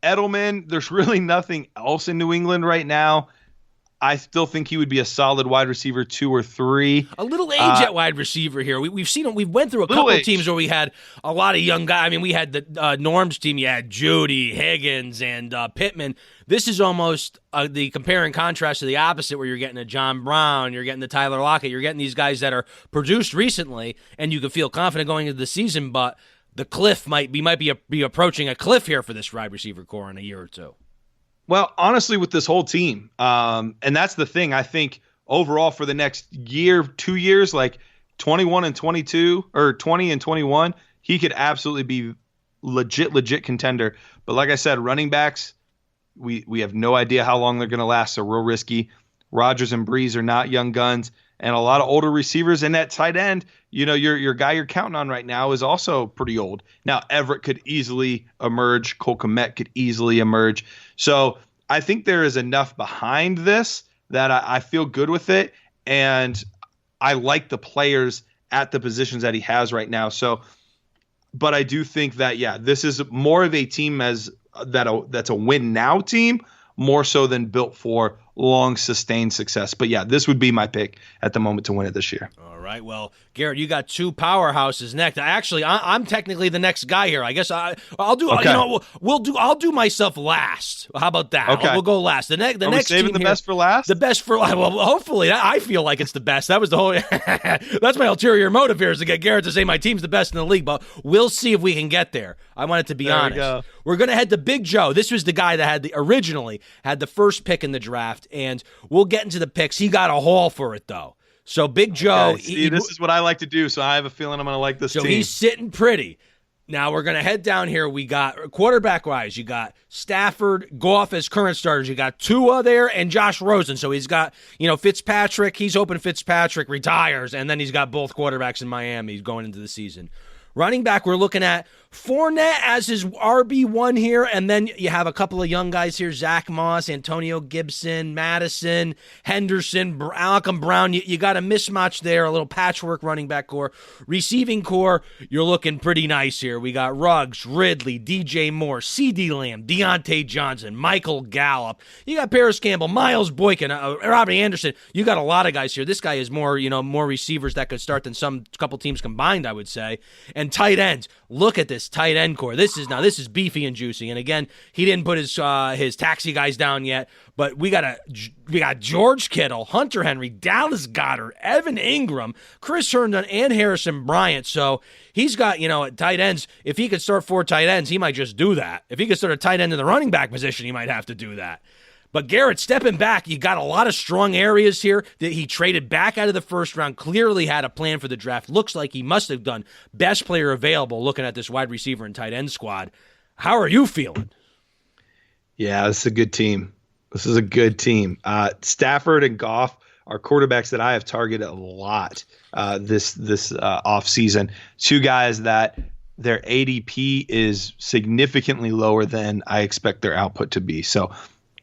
Edelman, there's really nothing else in New England right now. I still think he would be a solid wide receiver 2 or 3. A little age at wide receiver here. We've seen him. We went through a couple of teams where we had a lot of young guys. I mean, we had the Norm's team. You had Judy, Higgins, and Pittman. This is almost the compare and contrast to the opposite, where you're getting a John Brown, you're getting the Tyler Lockett, you're getting these guys that are produced recently, and you can feel confident going into the season. But the cliff might be approaching a cliff here for this wide receiver core in a year or two. Well, honestly, with this whole team, and that's the thing, I think overall for the next year, 2 years, like 21 and 22 or 20 and 21, he could absolutely be legit contender. But like I said, running backs, we have no idea how long they're going to last, so real risky. Rodgers and Breeze are not young guns, and a lot of older receivers. And that tight end, your guy you're counting on right now is also pretty old. Now, Everett could easily emerge. Cole Kmet could easily emerge. So I think there is enough behind this that I feel good with it. And I like the players at the positions that he has right now. So, but I do think that, this is more of a team that's a win now team, more so than built for long sustained success. But this would be my pick at the moment to win it this year. All right. Well, Garrett, you got 2 powerhouses next. Actually, I'm technically the next guy here. I guess I'll do. Okay. I'll do myself last. How about that? Okay. We'll go last. The next. Are we saving the best for last? The best for last. Well, hopefully, I feel like it's the best. That was the whole. That's my ulterior motive here, is to get Garrett to say my team's the best in the league. But we'll see if we can get there. I want it to be honest. We're gonna head to Big Joe. This was the guy that originally had the first pick in the draft, and we'll get into the picks. He got a haul for it though. So Big Joe, this is what I like to do. So I have a feeling I'm going to like this team. So he's sitting pretty. Now we're going to head down here. We got quarterback-wise, you got Stafford, Goff as current starters. You got Tua there and Josh Rosen. So he's got, Fitzpatrick. He's hoping Fitzpatrick retires, and then he's got both quarterbacks in Miami going into the season. Running back, we're looking at Fournette as his RB1 here, and then you have a couple of young guys here, Zach Moss, Antonio Gibson, Madison, Henderson, Malcolm Brown. You got a mismatch there, a little patchwork running back core. Receiving core, you're looking pretty nice here. We got Ruggs, Ridley, DJ Moore, CeeDee Lamb, Deontay Johnson, Michael Gallup. You got Paris Campbell, Miles Boykin, Robbie Anderson. You got a lot of guys here. This guy is more receivers that could start than some couple teams combined, I would say. And tight ends. Look at this tight end core. This is beefy and juicy. And again, he didn't put his taxi guys down yet, but we got George Kittle, Hunter Henry, Dallas Goedert, Evan Ingram, Chris Herndon, and Harrison Bryant. So he's got, tight ends. If he could start 4 tight ends, he might just do that. If he could start a tight end in the running back position, he might have to do that. But Garrett, stepping back, you got a lot of strong areas here that he traded back out of the first round, clearly had a plan for the draft. Looks like he must have done best player available looking at this wide receiver and tight end squad. How are you feeling? Yeah, this is a good team. Stafford and Goff are quarterbacks that I have targeted a lot this offseason. 2 guys that their ADP is significantly lower than I expect their output to be. So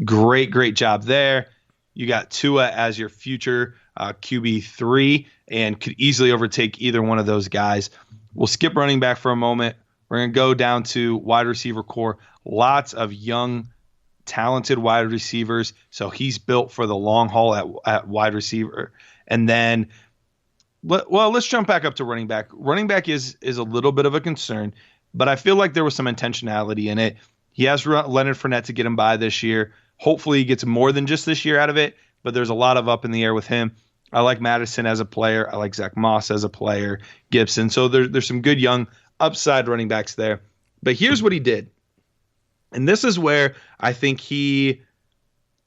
great job there. You got Tua as your future QB3 and could easily overtake either one of those guys. We'll skip running back for a moment. We're going to go down to wide receiver core. Lots of young, talented wide receivers. So he's built for the long haul at wide receiver. And then, let's jump back up to running back. Running back is a little bit of a concern, but I feel like there was some intentionality in it. He has Leonard Fournette to get him by this year. Hopefully he gets more than just this year out of it, but there's a lot of up in the air with him. I like Madison as a player. I like Zach Moss as a player, Gibson. So there's some good young upside running backs there. But here's what he did. And this is where I think he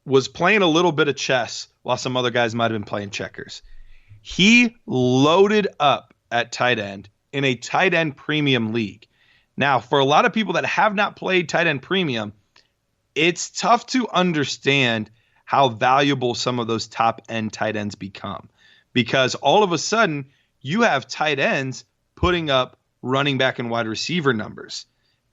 was playing a little bit of chess while some other guys might have been playing checkers. He loaded up at tight end in a tight end premium league. Now, for a lot of people that have not played tight end premium, it's tough to understand how valuable some of those top end tight ends become, because all of a sudden you have tight ends putting up running back and wide receiver numbers.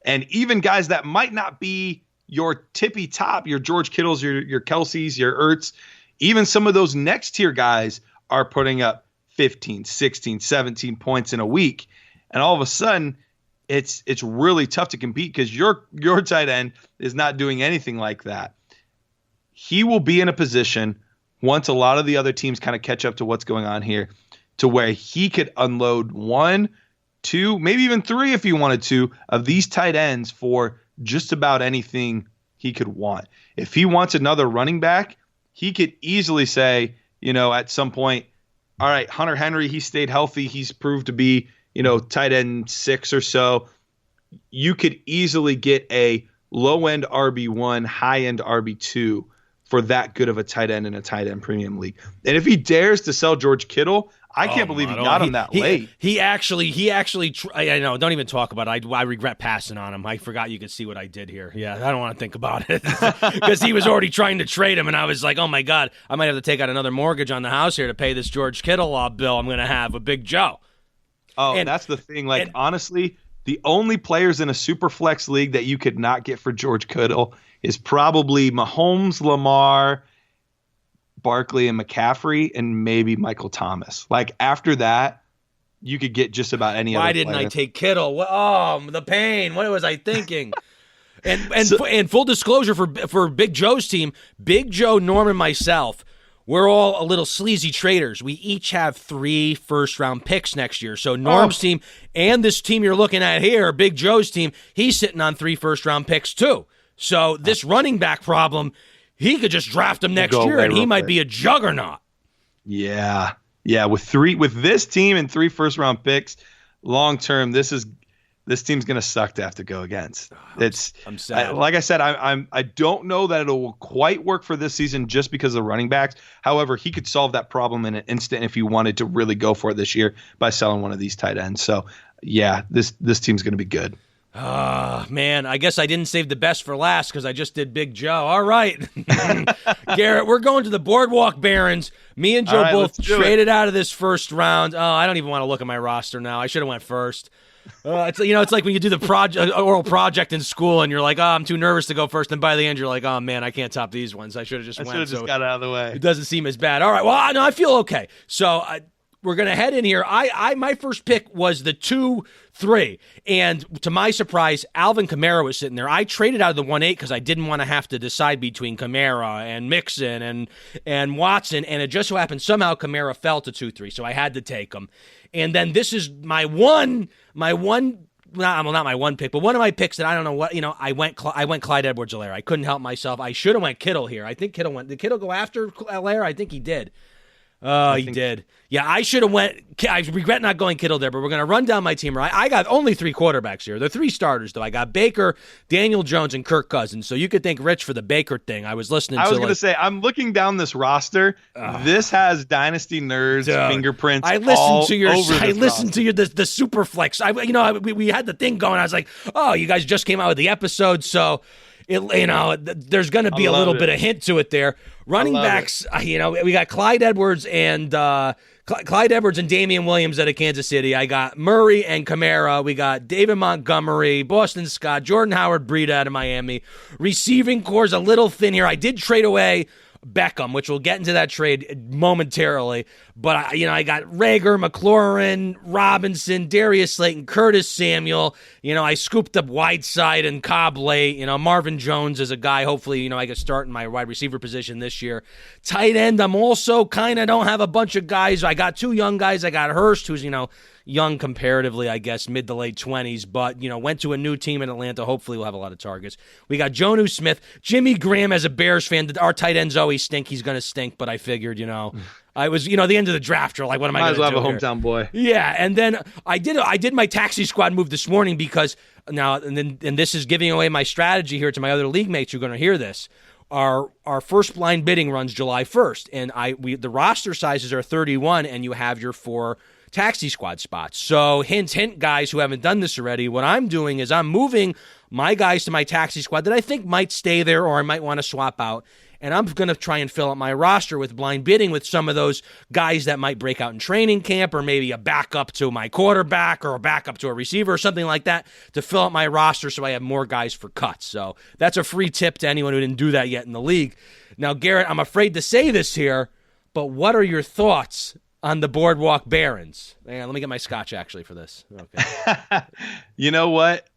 And even guys that might not be your tippy top, your George Kittles, your Kelseys, your Ertz, even some of those next tier guys are putting up 15, 16, 17 points in a week. And all of a sudden it's really tough to compete because your tight end is not doing anything like that. He will be in a position once a lot of the other teams kind of catch up to what's going on here to where he could unload 1, 2, maybe even 3 if he wanted to of these tight ends for just about anything he could want. If he wants another running back, he could easily say, at some point, all right, Hunter Henry, he stayed healthy. He's proved to be, tight end 6 or so. You could easily get a low-end RB1, high-end RB2 for that good of a tight end in a tight end premium league. And if he dares to sell George Kittle, I can't believe he got him that late. He actually, I know, don't even talk about it. I regret passing on him. I forgot you could see what I did here. Yeah, I don't want to think about it because he was already trying to trade him, and I was like, oh my God, I might have to take out another mortgage on the house here to pay this George Kittle bill I'm going to have with Big Joe. Oh, and that's the thing. Honestly, the only players in a Superflex league that you could not get for George Kittle is probably Mahomes, Lamar, Barkley, and McCaffrey, and maybe Michael Thomas. After that, you could get just about any other player. Why didn't I take Kittle? Oh, the pain. What was I thinking? And full disclosure for Big Joe's team, Big Joe, Norm, and myself, we're all a little sleazy traders. We each have 3 first-round picks next year. So Norm's team and this team you're looking at here, Big Joe's team, he's sitting on 3 first-round picks too. So this running back problem, he could just draft him next year, and he might be a juggernaut. Yeah. With this team and 3 first-round picks, long-term, this team's going to suck to have to go against. I'm sad. Like I said, I don't know that it'll quite work for this season just because of running backs. However, he could solve that problem in an instant if he wanted to really go for it this year by selling one of these tight ends. So, yeah, this team's going to be good. Man, I guess I didn't save the best for last because I just did Big Joe. All right. Garrett, we're going to the Boardwalk Barons. Me and Joe both traded out of this first round. Oh, I don't even want to look at my roster now. I should have went first. It's like when you do the oral project in school and you're like, oh, I'm too nervous to go first. And by the end, you're like, oh, man, I can't top these ones. I should have just got out of the way. It doesn't seem as bad. All right. Well, no, I feel okay. So we're going to head in here. My first pick was the 2-3. And to my surprise, Alvin Kamara was sitting there. I traded out of the 1-8 because I didn't want to have to decide between Kamara and Mixon and Watson. And it just so happened somehow Kamara fell to 2-3. So I had to take him. And then this is my one, not my one pick, but one of my picks that I don't know what, I went Clyde Edwards-Helaire. I couldn't help myself. I should have went Kittle here. I think did Kittle go after Helaire? I think he did. Oh, he did. Yeah, I should have went. I regret not going Kittle there, but we're going to run down my team. Right, I got only 3 quarterbacks here. They're 3 starters, though. I got Baker, Daniel Jones, and Kirk Cousins. So you could thank Rich for the Baker thing. I was listening. I was going to say, I'm looking down this roster. This has Dynasty Nerds fingerprints. I listened to the Superflex. We had the thing going. I was like, oh, you guys just came out with the episode, so. There's going to be a little bit of hint to it there. Running backs, we got Clyde Edwards and Damian Williams out of Kansas City. I got Murray and Kamara. We got David Montgomery, Boston Scott, Jordan Howard, Breida out of Miami. Receiving core's a little thin here. I did trade away Beckham, which we'll get into that trade momentarily. But, I got Rager, McLaurin, Robinson, Darius Slayton, Curtis Samuel. I scooped up Whiteside and Cobb late. Marvin Jones is a guy, hopefully, I could start in my wide receiver position this year. Tight end, I'm also kind of don't have a bunch of guys. I got 2 young guys. I got Hurst, who's, young comparatively, I guess, mid to late 20s, but, went to a new team in Atlanta. Hopefully we'll have a lot of targets. We got Jonnu Smith. Jimmy Graham, as a Bears fan, our tight ends always stink. He's going to stink, but I figured, I was, the end of the draft, or like, what am I going to do? Might as well have a hometown boy. Yeah, and then I did my taxi squad move this morning because and this is giving away my strategy here to my other league mates who are going to hear this. Our first blind bidding runs July 1st, and the roster sizes are 31, and you have your 4 taxi squad spots. So hint, guys who haven't done this already, what I'm doing is I'm moving my guys to my taxi squad that I think might stay there or I might want to swap out. And I'm going to try and fill up my roster with blind bidding with some of those guys that might break out in training camp, or maybe a backup to my quarterback or a backup to a receiver or something like that, to fill up my roster so I have more guys for cuts. So that's a free tip to anyone who didn't do that yet in the league. Now, Garrett, I'm afraid to say this here, but what are your thoughts on the Boardwalk Barons. Hang on, let me get my scotch actually for this. Okay. You know what?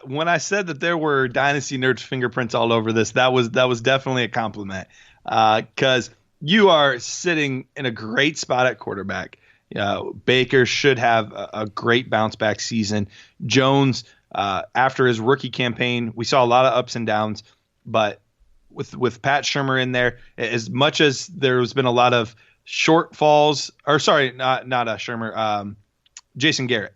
When I said that there were Dynasty Nerds fingerprints all over this, that was definitely a compliment. Because you are sitting in a great spot at quarterback. Baker should have a great bounce back season. Jones, after his rookie campaign, we saw a lot of ups and downs, but with Pat Shurmur in there, as much as there's been a lot of shortfalls, or sorry, not Shurmur, Jason Garrett.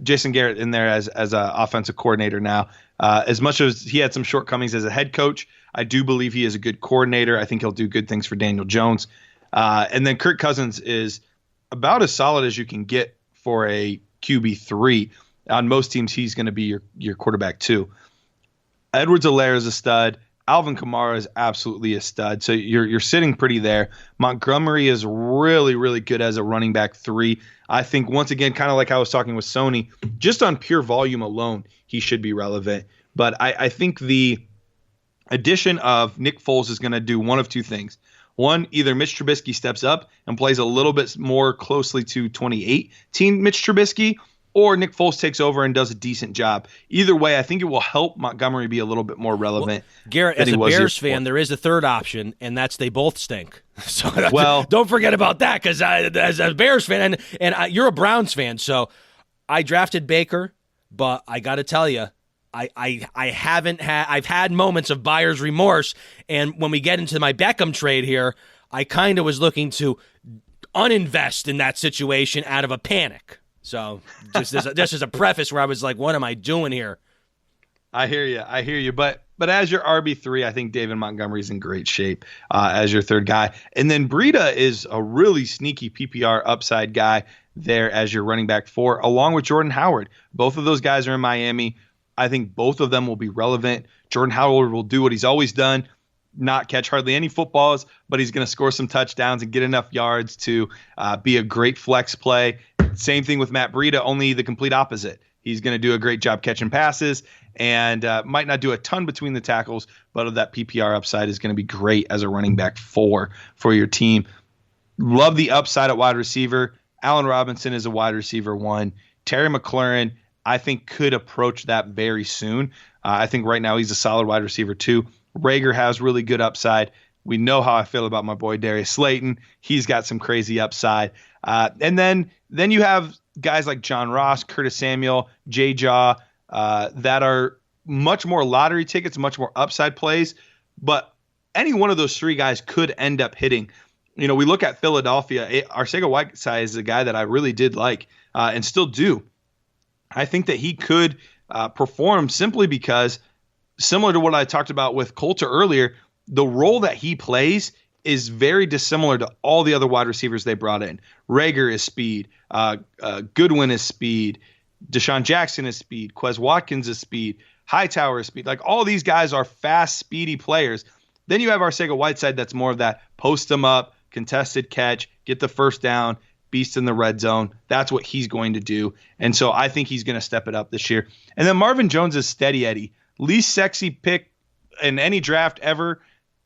Jason Garrett in there as an offensive coordinator now. As much as he had some shortcomings as a head coach, I do believe he is a good coordinator. I think he'll do good things for Daniel Jones. And then Kirk Cousins is about as solid as you can get for a QB3. On most teams, he's going to be your quarterback too. Edwards-Helaire is a stud. Alvin Kamara is absolutely a stud. So you're sitting pretty there. Montgomery is really, really good as a running back 3. I think, once again, kind of like I was talking with Sony, just on pure volume alone, he should be relevant. But I think the addition of Nick Foles is going to do one of two things. One, either Mitch Trubisky steps up and plays a little bit more closely to 2018 Mitch Trubisky, or Nick Foles takes over and does a decent job. Either way, I think it will help Montgomery be a little bit more relevant. Well, Garrett, as a Bears fan, there is a third option, and that's they both stink. So don't forget about that, because as a Bears fan, and you're a Browns fan, so I drafted Baker, but I got to tell you, I've had moments of buyer's remorse, and when we get into my Beckham trade here, I kind of was looking to uninvest in that situation out of a panic. So just as a preface where I was like, what am I doing here? I hear you. But as your RB3, I think David Montgomery's in great shape as your third guy. And then Breida is a really sneaky PPR upside guy there as your running back 4, along with Jordan Howard. Both of those guys are in Miami. I think both of them will be relevant. Jordan Howard will do what he's always done, not catch hardly any footballs, but he's going to score some touchdowns and get enough yards to be a great flex play. Same thing with Matt Breida, only the complete opposite. He's going to do a great job catching passes and might not do a ton between the tackles, but that PPR upside is going to be great as a running back 4 for your team. Love the upside at wide receiver. Allen Robinson is a wide receiver 1. Terry McLaurin, I think, could approach that very soon. I think right now he's a solid wide receiver 2. Rager has really good upside. We know how I feel about my boy Darius Slayton. He's got some crazy upside. And then you have guys like John Ross, Curtis Samuel, Jay Jaw, that are much more lottery tickets, much more upside plays. But any one of those 3 guys could end up hitting. We look at Philadelphia. Saiga Whiteside is a guy that I really did like and still do. I think that he could perform simply because, similar to what I talked about with Coulter earlier, the role that he plays is very dissimilar to all the other wide receivers they brought in. Rager is speed. Goodwin is speed. Deshaun Jackson is speed. Quez Watkins is speed. Hightower is speed. Like, all these guys are fast, speedy players. Then you have Saiga Whiteside that's more of that post them up, contested catch, get the first down, beast in the red zone. That's what he's going to do. And so I think he's going to step it up this year. And then Marvin Jones is steady Eddie. Least sexy pick in any draft ever.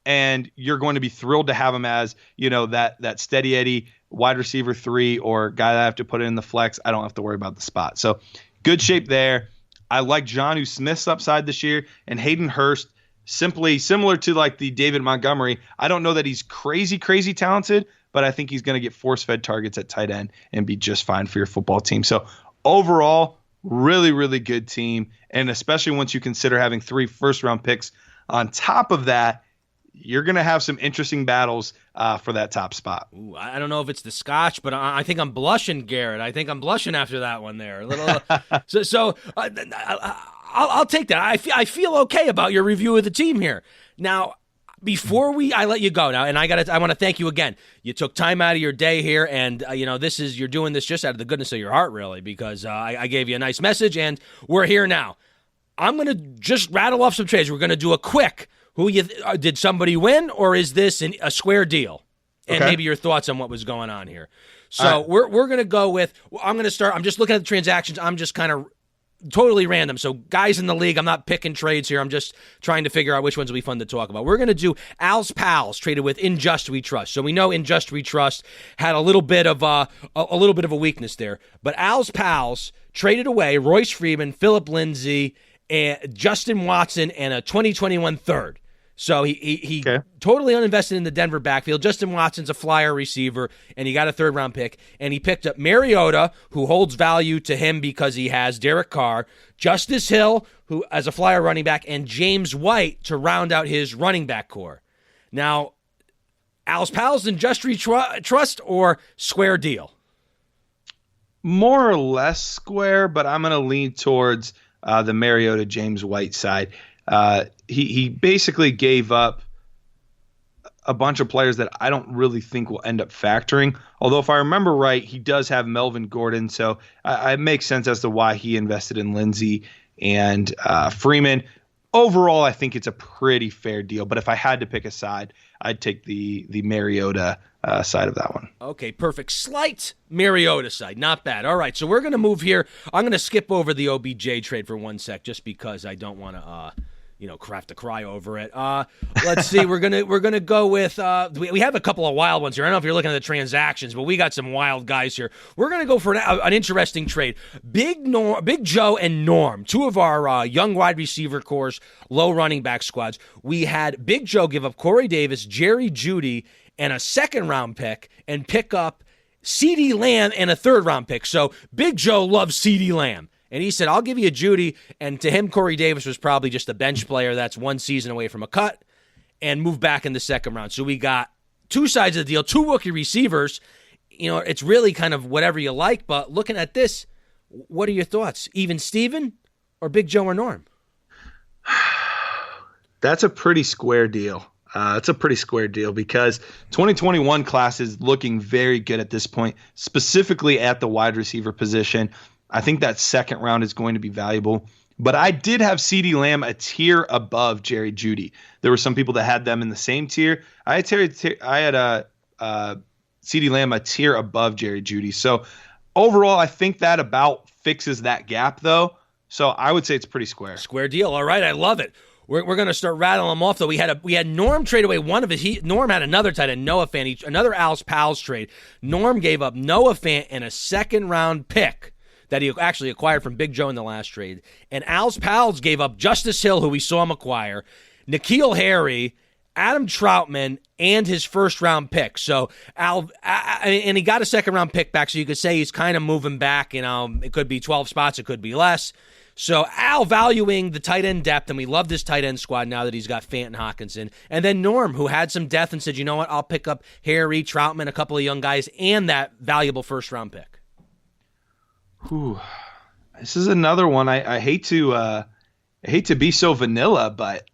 And you're going to be thrilled to have him as, that steady Eddie wide receiver 3 or guy that I have to put in the flex. I don't have to worry about the spot. So good shape there. I like Jonnu Smith's upside this year, and Hayden Hurst, simply similar to like the David Montgomery. I don't know that he's crazy talented, but I think he's going to get force-fed targets at tight end and be just fine for your football team. So overall, really, really good team. And especially once you consider having 3 first-round picks on top of that, you're going to have some interesting battles for that top spot. Ooh, I don't know if it's the scotch, but I think I'm blushing, Garrett. I think I'm blushing after that one there. A little. I'll take that. I feel okay about your review of the team here. Now, before I let you go now, and I want to thank you again. You took time out of your day here, and you're doing this just out of the goodness of your heart, really, because I gave you a nice message, and we're here now. I'm going to just rattle off some trades. We're going to do a quick. Did somebody win, or is this a square deal? And maybe your thoughts on what was going on here. So we're going to go with. I'm going to start. I'm just looking at the transactions. I'm just kind of totally random. So guys in the league, I'm not picking trades here. I'm just trying to figure out which ones will be fun to talk about. We're going to do Al's Pals traded with In Just We Trust. So we know In Just We Trust had a little bit of a weakness there. But Al's Pals traded away Royce Freeman, Phillip Lindsay, and Justin Watson, and a 2021 third. So he totally uninvested in the Denver backfield. Justin Watson's a flyer receiver, and he got a third-round pick. And he picked up Mariota, who holds value to him because he has Derek Carr, Justice Hill, who as a flyer running back, and James White to round out his running back core. Now, Al's Pals and Just Trust or square deal? More or less square, but I'm going to lean towards the Mariota James White side. He basically gave up a bunch of players that I don't really think will end up factoring. Although if I remember right, he does have Melvin Gordon, so it makes sense as to why he invested in Lindsey and Freeman. Overall, I think it's a pretty fair deal. But if I had to pick a side, I'd take the Mariota side of that one. Okay, perfect. Slight Mariota side. Not bad. All right, so we're going to move here. I'm going to skip over the OBJ trade for 1 sec just because I don't want to have to cry over it. Let's see. We're gonna go with. We have a couple of wild ones here. I don't know if you're looking at the transactions, but we got some wild guys here. We're gonna go for an interesting trade. Big Joe and Norm, two of our young wide receiver cores, low running back squads. We had Big Joe give up Corey Davis, Jerry Jeudy, and a second-round pick, and pick up CeeDee Lamb and a third-round pick. So Big Joe loves CeeDee Lamb. And he said, I'll give you a Jeudy. And to him, Corey Davis was probably just a bench player that's one season away from a cut and move back in the second round. So we got two sides of the deal, two rookie receivers. It's really kind of whatever you like. But looking at this, what are your thoughts? Even Steven or Big Joe or Norm? That's a pretty square deal. It's a pretty square deal because 2021 class is looking very good at this point, specifically at the wide receiver position. I think that second round is going to be valuable. But I did have CeeDee Lamb a tier above Jerry Jeudy. There were some people that had them in the same tier. I had CeeDee Lamb a tier above Jerry Jeudy. So overall, I think that about fixes that gap, though. So I would say it's pretty square. Square deal. All right, I love it. We're going to start rattling them off, though. We had Norm trade away one of his. Norm had another tight end, Noah Fant, another Al's Pals trade. Norm gave up Noah Fant and a second-round pick that he actually acquired from Big Joe in the last trade. And Al's Pals gave up Justice Hill, who we saw him acquire, N'Keal Harry, Adam Troutman, and his first-round pick. So and he got a second-round pick back, so you could say he's kind of moving back. It could be 12 spots, it could be less. So Al valuing the tight end depth, and we love this tight end squad now that he's got Fant and Hockenson. And then Norm, who had some depth and said, you know what, I'll pick up Harry, Troutman, a couple of young guys, and that valuable first-round pick. Whew. This is another one. I hate to be so vanilla, but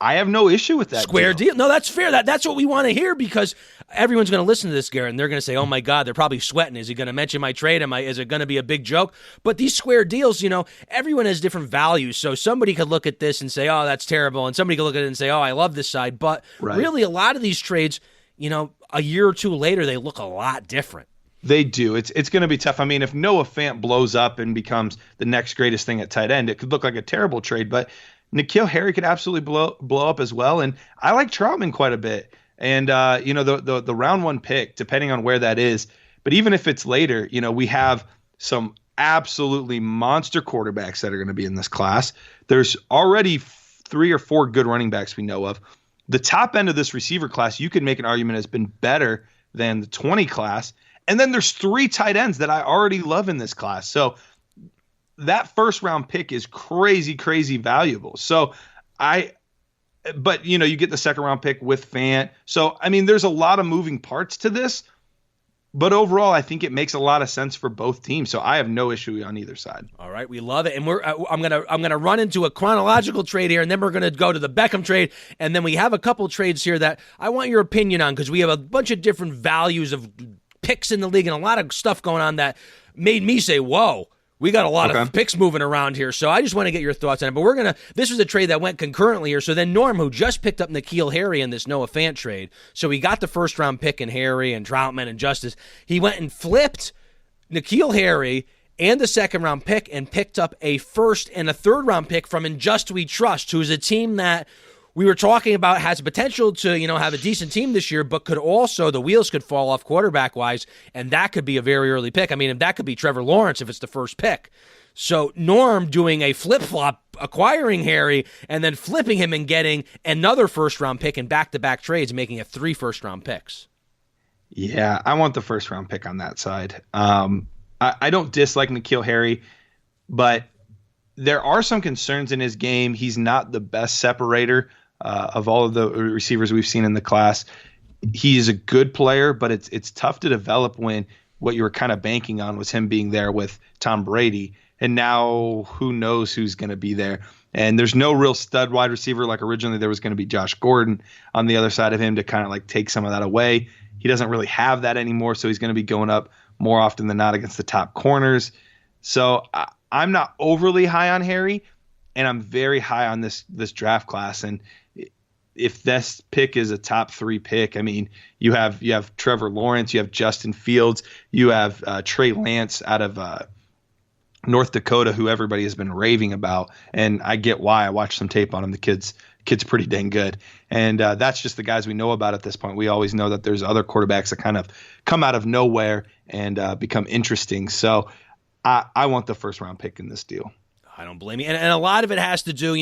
I have no issue with that. Square deal. No, that's fair. That's what we want to hear because everyone's going to listen to this, Garrett, and they're going to say, oh, my God, they're probably sweating. Is he going to mention my trade? Is it going to be a big joke? But these square deals, everyone has different values. So somebody could look at this and say, oh, that's terrible. And somebody could look at it and say, oh, I love this side. But really, a lot of these trades, a year or two later, they look a lot different. They do. It's going to be tough. I mean, if Noah Fant blows up and becomes the next greatest thing at tight end, it could look like a terrible trade. But N'Keal Harry could absolutely blow up as well. And I like Troutman quite a bit. And, the round one pick, depending on where that is. But even if it's later, we have some absolutely monster quarterbacks that are going to be in this class. There's already 3 or 4 good running backs we know of. The top end of this receiver class, you could make an argument, has been better than the 20 class. And then there's 3 tight ends that I already love in this class. So that first round pick is crazy, crazy valuable. So but you get the second round pick with Fant. So, I mean, there's a lot of moving parts to this, but overall, I think it makes a lot of sense for both teams. So I have no issue on either side. All right. We love it. And I'm going to run into a chronological trade here, and then we're going to go to the Beckham trade. And then we have a couple trades here that I want your opinion on because we have a bunch of different values of picks in the league and a lot of stuff going on that made me say, whoa, we got a lot of picks moving around here. So I just want to get your thoughts on it. But this was a trade that went concurrently here. So then Norm, who just picked up N'Keal Harry in this Noah Fant trade, so he got the first round pick in Harry and Troutman and Justice. He went and flipped N'Keal Harry and a second-round pick and picked up a first and a third-round pick from In Just We Trust, who is a team that we were talking about has potential to, have a decent team this year, but could also, the wheels could fall off quarterback-wise, and that could be a very early pick. I mean, that could be Trevor Lawrence if it's the first pick. So Norm doing a flip-flop, acquiring Harry, and then flipping him and getting another first-round pick in back-to-back trades, making it 3 first-round picks. Yeah, I want the first-round pick on that side. I don't dislike N'Keal Harry, but there are some concerns in his game. He's not the best separator of all of the receivers we've seen in the class. He is a good player, but it's tough to develop when what you were kind of banking on was him being there with Tom Brady. And now who knows who's going to be there. And there's no real stud wide receiver. Like originally there was going to be Josh Gordon on the other side of him to kind of like take some of that away. He doesn't really have that anymore, so he's going to be going up more often than not against the top corners. So I'm not overly high on Harry, and I'm very high on this draft class. And if this pick is a top 3 pick, I mean, you have Trevor Lawrence, you have Justin Fields, you have Trey Lance out of North Dakota, who everybody has been raving about, and I get why. I watched some tape on him. The kid's pretty dang good, and that's just the guys we know about at this point. We always know that there's other quarterbacks that kind of come out of nowhere and become interesting. So I want the first round pick in this deal. I don't blame you, and a lot of it has to do,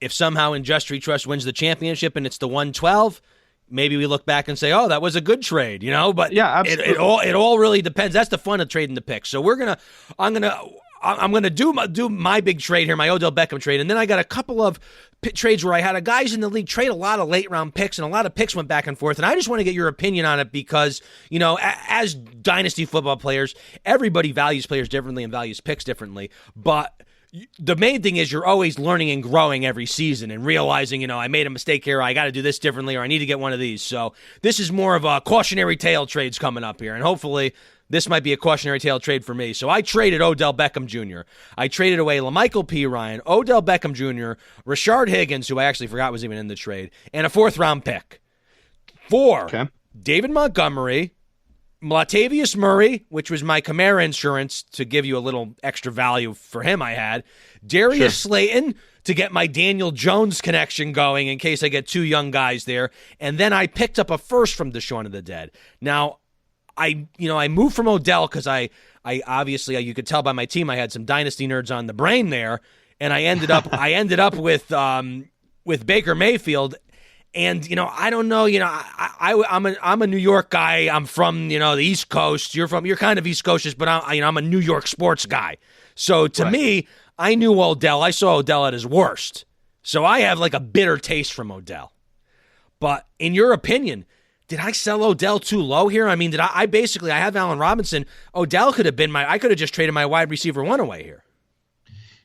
if somehow In Just We Trust wins the championship and it's the 112. Maybe we look back and say, "Oh, that was a good trade," But yeah, absolutely. It all really depends. That's the fun of trading the picks. So I'm gonna do my big trade here, my Odell Beckham trade, and then I got a couple of trades where I had guys in the league trade a lot of late round picks, and a lot of picks went back and forth. And I just want to get your opinion on it because as dynasty football players, everybody values players differently and values picks differently, but the main thing is you're always learning and growing every season and realizing, I made a mistake here, I got to do this differently, or I need to get one of these. So this is more of a cautionary tale trades coming up here, and hopefully this might be a cautionary tale trade for me. So I traded Odell Beckham Jr. I traded away LaMichael P. Ryan, Odell Beckham Jr., Rashard Higgins, who I actually forgot was even in the trade, and a 4th-round pick for David Montgomery, Latavius Murray, which was my Camara insurance to give you a little extra value for him I had, Darius Slayton to get my Daniel Jones connection going in case I get 2 young guys there, and then I picked up a first from Shaun of the Dead. Now, I moved from Odell because I obviously, you could tell by my team I had some Dynasty Nerds on the brain there, and I ended up with Baker Mayfield. And, I don't know, I'm a New York guy. I'm from, the East Coast. You're kind of East Coastish, but I'm a New York sports guy. So to me, I knew Odell. I saw Odell at his worst. So I have like a bitter taste from Odell. But in your opinion, did I sell Odell too low here? I mean, I have Allen Robinson. Odell could have been I could have just traded my wide receiver 1 away here.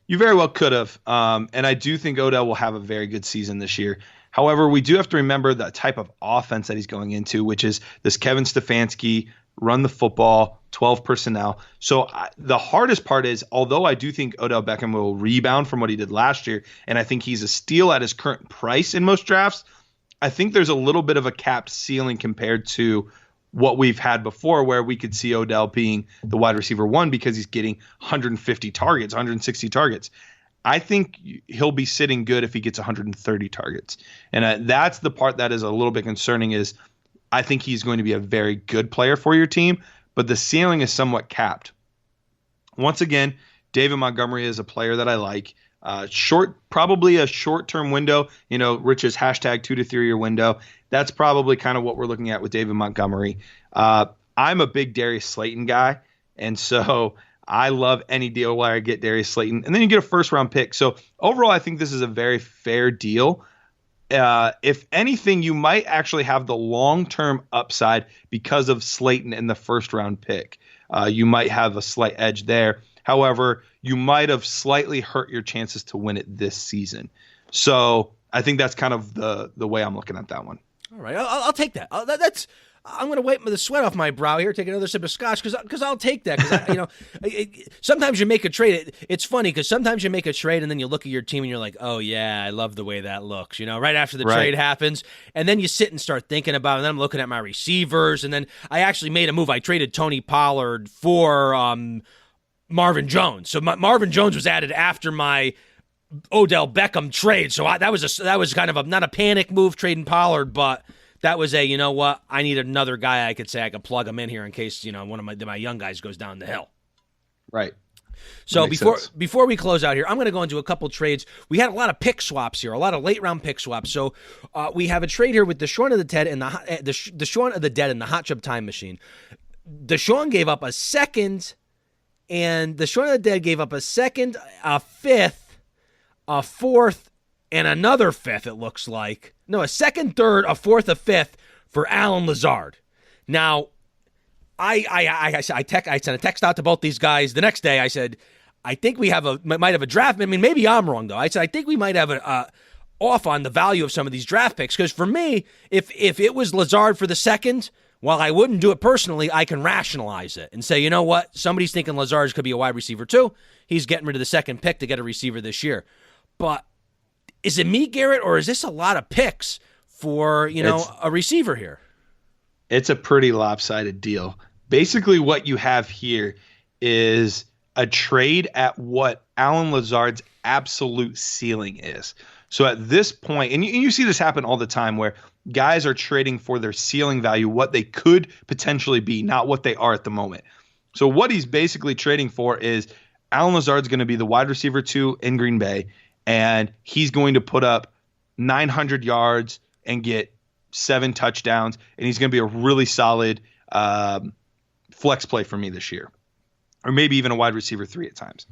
You very well could have. And I do think Odell will have a very good season this year. However, we do have to remember the type of offense that he's going into, which is this Kevin Stefanski, run the football, 12 personnel. So the hardest part is, although I do think Odell Beckham will rebound from what he did last year, and I think he's a steal at his current price in most drafts, I think there's a little bit of a capped ceiling compared to what we've had before, where we could see Odell being the wide receiver 1 because he's getting 150 targets, 160 targets. I think he'll be sitting good if he gets 130 targets. And that's the part that is a little bit concerning is I think he's going to be a very good player for your team, but the ceiling is somewhat capped. Once again, David Montgomery is a player that I like. Probably a short-term window, Rich's hashtag 2 to 3 year window. That's probably kind of what we're looking at with David Montgomery. I'm a big Darius Slayton guy, and so I love any deal where I get Darius Slayton. And then you get a 1st-round pick. So overall, I think this is a very fair deal. If anything, you might actually have the long-term upside because of Slayton in the 1st-round pick. You might have a slight edge there. However, you might have slightly hurt your chances to win it this season. So I think that's kind of the way I'm looking at that one. All right, I'll take that. I'm going to wipe the sweat off my brow here, take another sip of scotch, because I'll take that. Because sometimes you make a trade. It's funny because sometimes you make a trade and then you look at your team and you're like, oh yeah, I love the way that looks. Right after the trade happens, and then you sit and start thinking about it. And then I'm looking at my receivers, and then I actually made a move. I traded Tony Pollard for Marvin Jones. So Marvin Jones was added after my Odell Beckham trade. So that was kind of not a panic move trading Pollard, but that was you know what, I need another guy I could plug him in here in case, you know, one of my young guys goes down the hill. Right. So before we close out here, I'm going to go into a couple trades. We had a lot of pick swaps here, a lot of late round pick swaps. So we have a trade here with Deshaun of the Dead and Deshaun of the Dead and the Hot Chub Time Machine. Deshaun gave up a second, and Deshaun of the Dead gave up a second, a fifth, a fourth, and another fifth. It looks like a second, third, a fourth, a fifth for Allen Lazard. Now, I sent a text out to both these guys the next day. I said, I think we might have a draft. I mean, maybe I'm wrong though. I said I think we might have off on the value of some of these draft picks, because for me, if it was Lazard for the second, while I wouldn't do it personally, I can rationalize it and say, you know what, somebody's thinking Lazard could be a wide receiver too. He's getting rid of the second pick to get a receiver this year. But is it me, Garrett, or is this a lot of picks for a receiver here? It's a pretty lopsided deal. Basically, what you have here is a trade at what Allen Lazard's absolute ceiling is. So at this point, and you see this happen all the time where guys are trading for their ceiling value, what they could potentially be, not what they are at the moment. So what he's basically trading for is Allen Lazard's going to be the wide receiver 2 in Green Bay, and he's going to put up 900 yards and get 7 touchdowns, and he's going to be a really solid flex play for me this year, or maybe even a wide receiver 3 at times.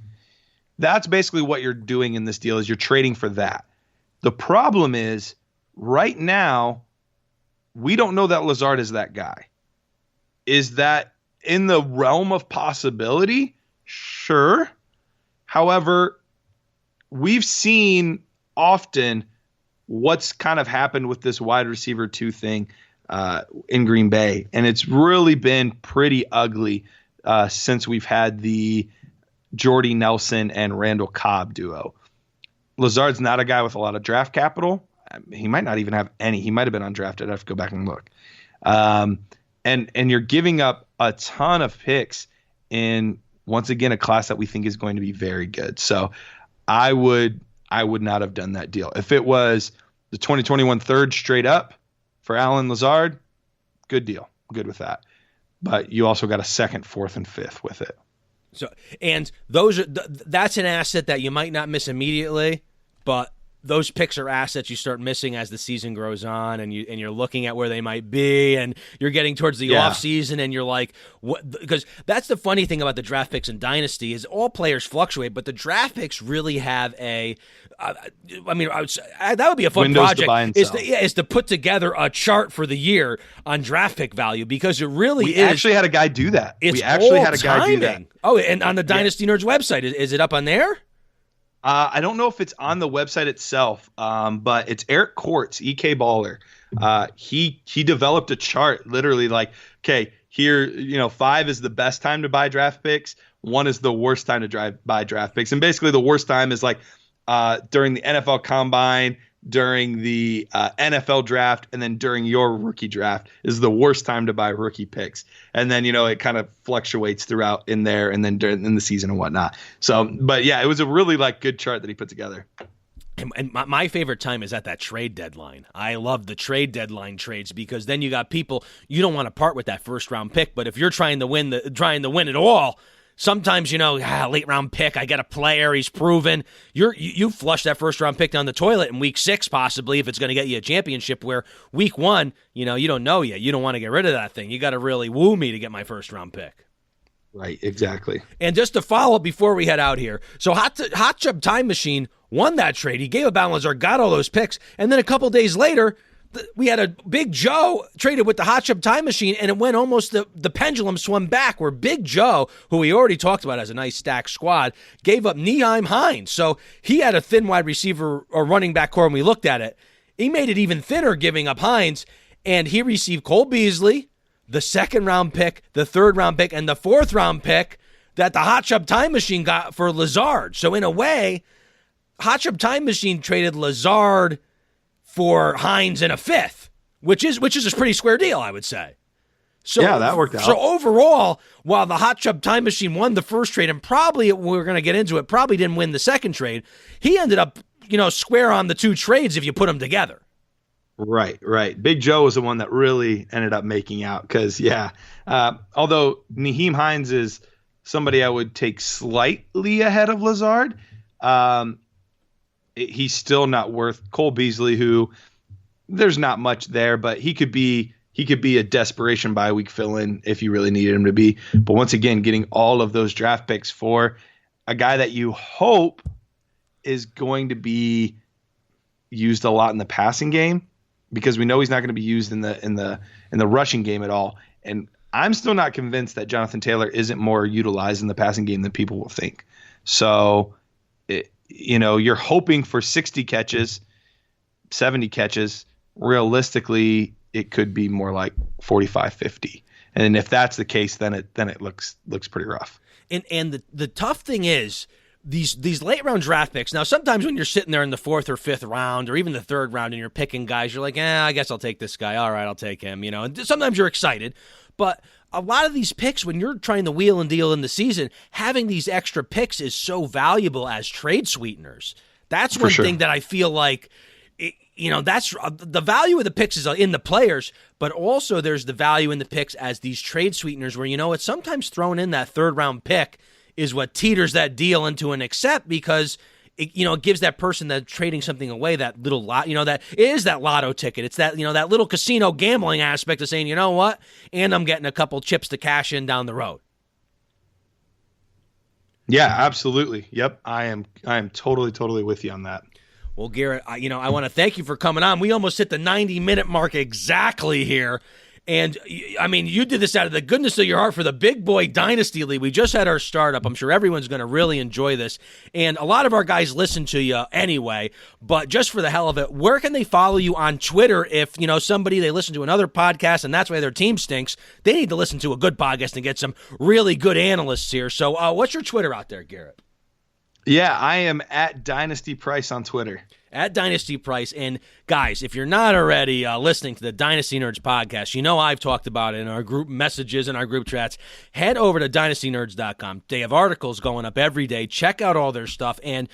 That's basically what you're doing in this deal, is you're trading for that. The problem is right now, we don't know that Lazard is that guy. Is that in the realm of possibility? Sure. However, we've seen often what's kind of happened with this wide receiver 2 thing in Green Bay, and it's really been pretty ugly since we've had the Jordy Nelson and Randall Cobb duo. Lazard's not a guy with a lot of draft capital. He might not even have any. He might have been undrafted. I'd have to go back and look. And you're giving up a ton of picks in, once again, a class that we think is going to be very good. So I would not have done that deal. If it was the 2021 third straight up for Allen Lazard, good deal. I'm good with that. But you also got a second, fourth, and fifth with it. So, and that's an asset that you might not miss immediately, but those picks are assets you start missing as the season grows on, and you're looking at where they might be, and you're getting towards the off season, and you're like, what? Because that's the funny thing about the draft picks in Dynasty is all players fluctuate, but the draft picks really have a. That would be a fun Windows project. To buy and sell. Is to put together a chart for the year on draft pick value, because it really we actually had a guy do that. It's we actually all had a guy timing. do that. Oh, and on the Dynasty Nerds website, is it up on there? I don't know if it's on the website itself, but it's Eric Kortz, EK Baller. He developed a chart, literally like, okay, here, 5 is the best time to buy draft picks. 1 is the worst time to buy draft picks. And basically the worst time is like during the NFL Combine, during the NFL draft, and then during your rookie draft is the worst time to buy rookie picks. And then, it kind of fluctuates throughout in there and then in the season and whatnot. So, but yeah, it was a really good chart that he put together. And my favorite time is at that trade deadline. I love the trade deadline trades, because then you got people, you don't want to part with that first round pick, but if you're trying to win it all, sometimes, late round pick, I get a player, he's proven. You flush that first round pick down the toilet in week 6, possibly, if it's going to get you a championship, where week 1, you don't know yet. You don't want to get rid of that thing. You got to really woo me to get my first round pick. Right, exactly. And just to follow up before we head out here, so Hot Chub Time Machine won that trade. He gave up Allen Lazard, got all those picks, and then a couple days later, we had a Big Joe traded with the Hot Chub Time Machine, and it went almost the pendulum swung back, where Big Joe, who we already talked about as a nice stacked squad, gave up Nyheim Hines. So he had a thin wide receiver or running back core when we looked at it. He made it even thinner giving up Hines, and he received Cole Beasley, the second round pick, the third round pick, and the fourth round pick that the Hot Chub Time Machine got for Lazard. So in a way, Hot Chub Time Machine traded Lazard for Hines in a fifth, which is a pretty square deal, I would say. So, yeah, that worked out. So overall, while the Hot Tub Time Machine won the first trade, and probably, we're going to get into it, probably didn't win the second trade, he ended up, square on the two trades if you put them together. Right. Big Joe was the one that really ended up making out because, although Nyheim Hines is somebody I would take slightly ahead of Lazard, he's still not worth Cole Beasley, who there's not much there, but he could be a desperation bye week fill-in if you really needed him to be. But once again, getting all of those draft picks for a guy that you hope is going to be used a lot in the passing game, because we know he's not going to be used in the rushing game at all. And I'm still not convinced that Jonathan Taylor isn't more utilized in the passing game than people will think. So, you're hoping for 60 catches, 70 catches. Realistically, it could be more like 45, 50. And if that's the case, then it looks pretty rough. And the tough thing is, these late round draft picks. Now, sometimes when you're sitting there in the 4th or 5th round, or even the 3rd round, and you're picking guys, you're like, I guess I'll take this guy. All right, I'll take him. And sometimes you're excited, but a lot of these picks, when you're trying to wheel and deal in the season, having these extra picks is so valuable as trade sweeteners. That's one thing that I feel like, that's the value of the picks is in the players, but also there's the value in the picks as these trade sweeteners where, it's sometimes thrown in that 3rd round pick is what teeters that deal into an accept, because it gives that person that's trading something away that little lot, that it is that lotto ticket. It's that, that little casino gambling aspect of saying, you know what, and I'm getting a couple chips to cash in down the road. Yeah, absolutely. Yep. I am totally with you on that. Well, Garrett, I want to thank you for coming on. We almost hit the 90-minute mark exactly here. And, you did this out of the goodness of your heart for the Big Boy Dynasty League. We just had our startup. I'm sure everyone's going to really enjoy this. And a lot of our guys listen to you anyway. But just for the hell of it, where can they follow you on Twitter if, they listen to another podcast and that's why their team stinks? They need to listen to a good podcast and get some really good analysts here. So what's your Twitter out there, Garrett? Yeah, I am at Dynasty Price on Twitter. At Dynasty Price. And guys, if you're not already listening to the Dynasty Nerds podcast, I've talked about it in our group messages and our group chats. Head over to dynastynerds.com. They have articles going up every day. Check out all their stuff. And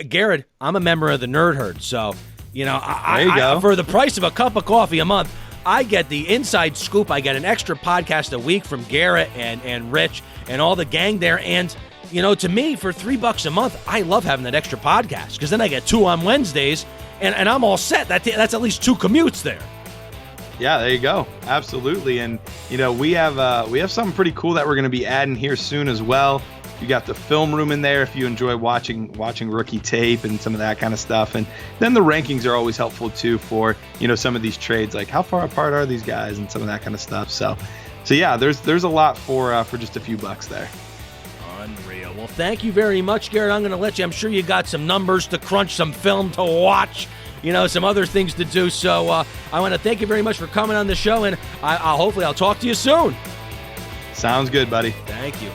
Garrett, I'm a member of the Nerd Herd. So, I for the price of a cup of coffee a month, I get the inside scoop. I get an extra podcast a week from Garrett and Rich and all the gang there. And to me, for $3 a month, I love having that extra podcast because then I get 2 on Wednesdays, and I'm all set. That's at least 2 commutes there. Yeah, there you go. Absolutely. And, we have something pretty cool that we're going to be adding here soon as well. You got the film room in there if you enjoy watching rookie tape and some of that kind of stuff. And then the rankings are always helpful, too, for, some of these trades, like how far apart are these guys and some of that kind of stuff. So yeah, there's a lot for just a few bucks there. Unreal. Well, thank you very much, Garrett. I'm going to let you. I'm sure you got some numbers to crunch, some film to watch, some other things to do. So I want to thank you very much for coming on the show, and hopefully I'll talk to you soon. Sounds good, buddy. Thank you.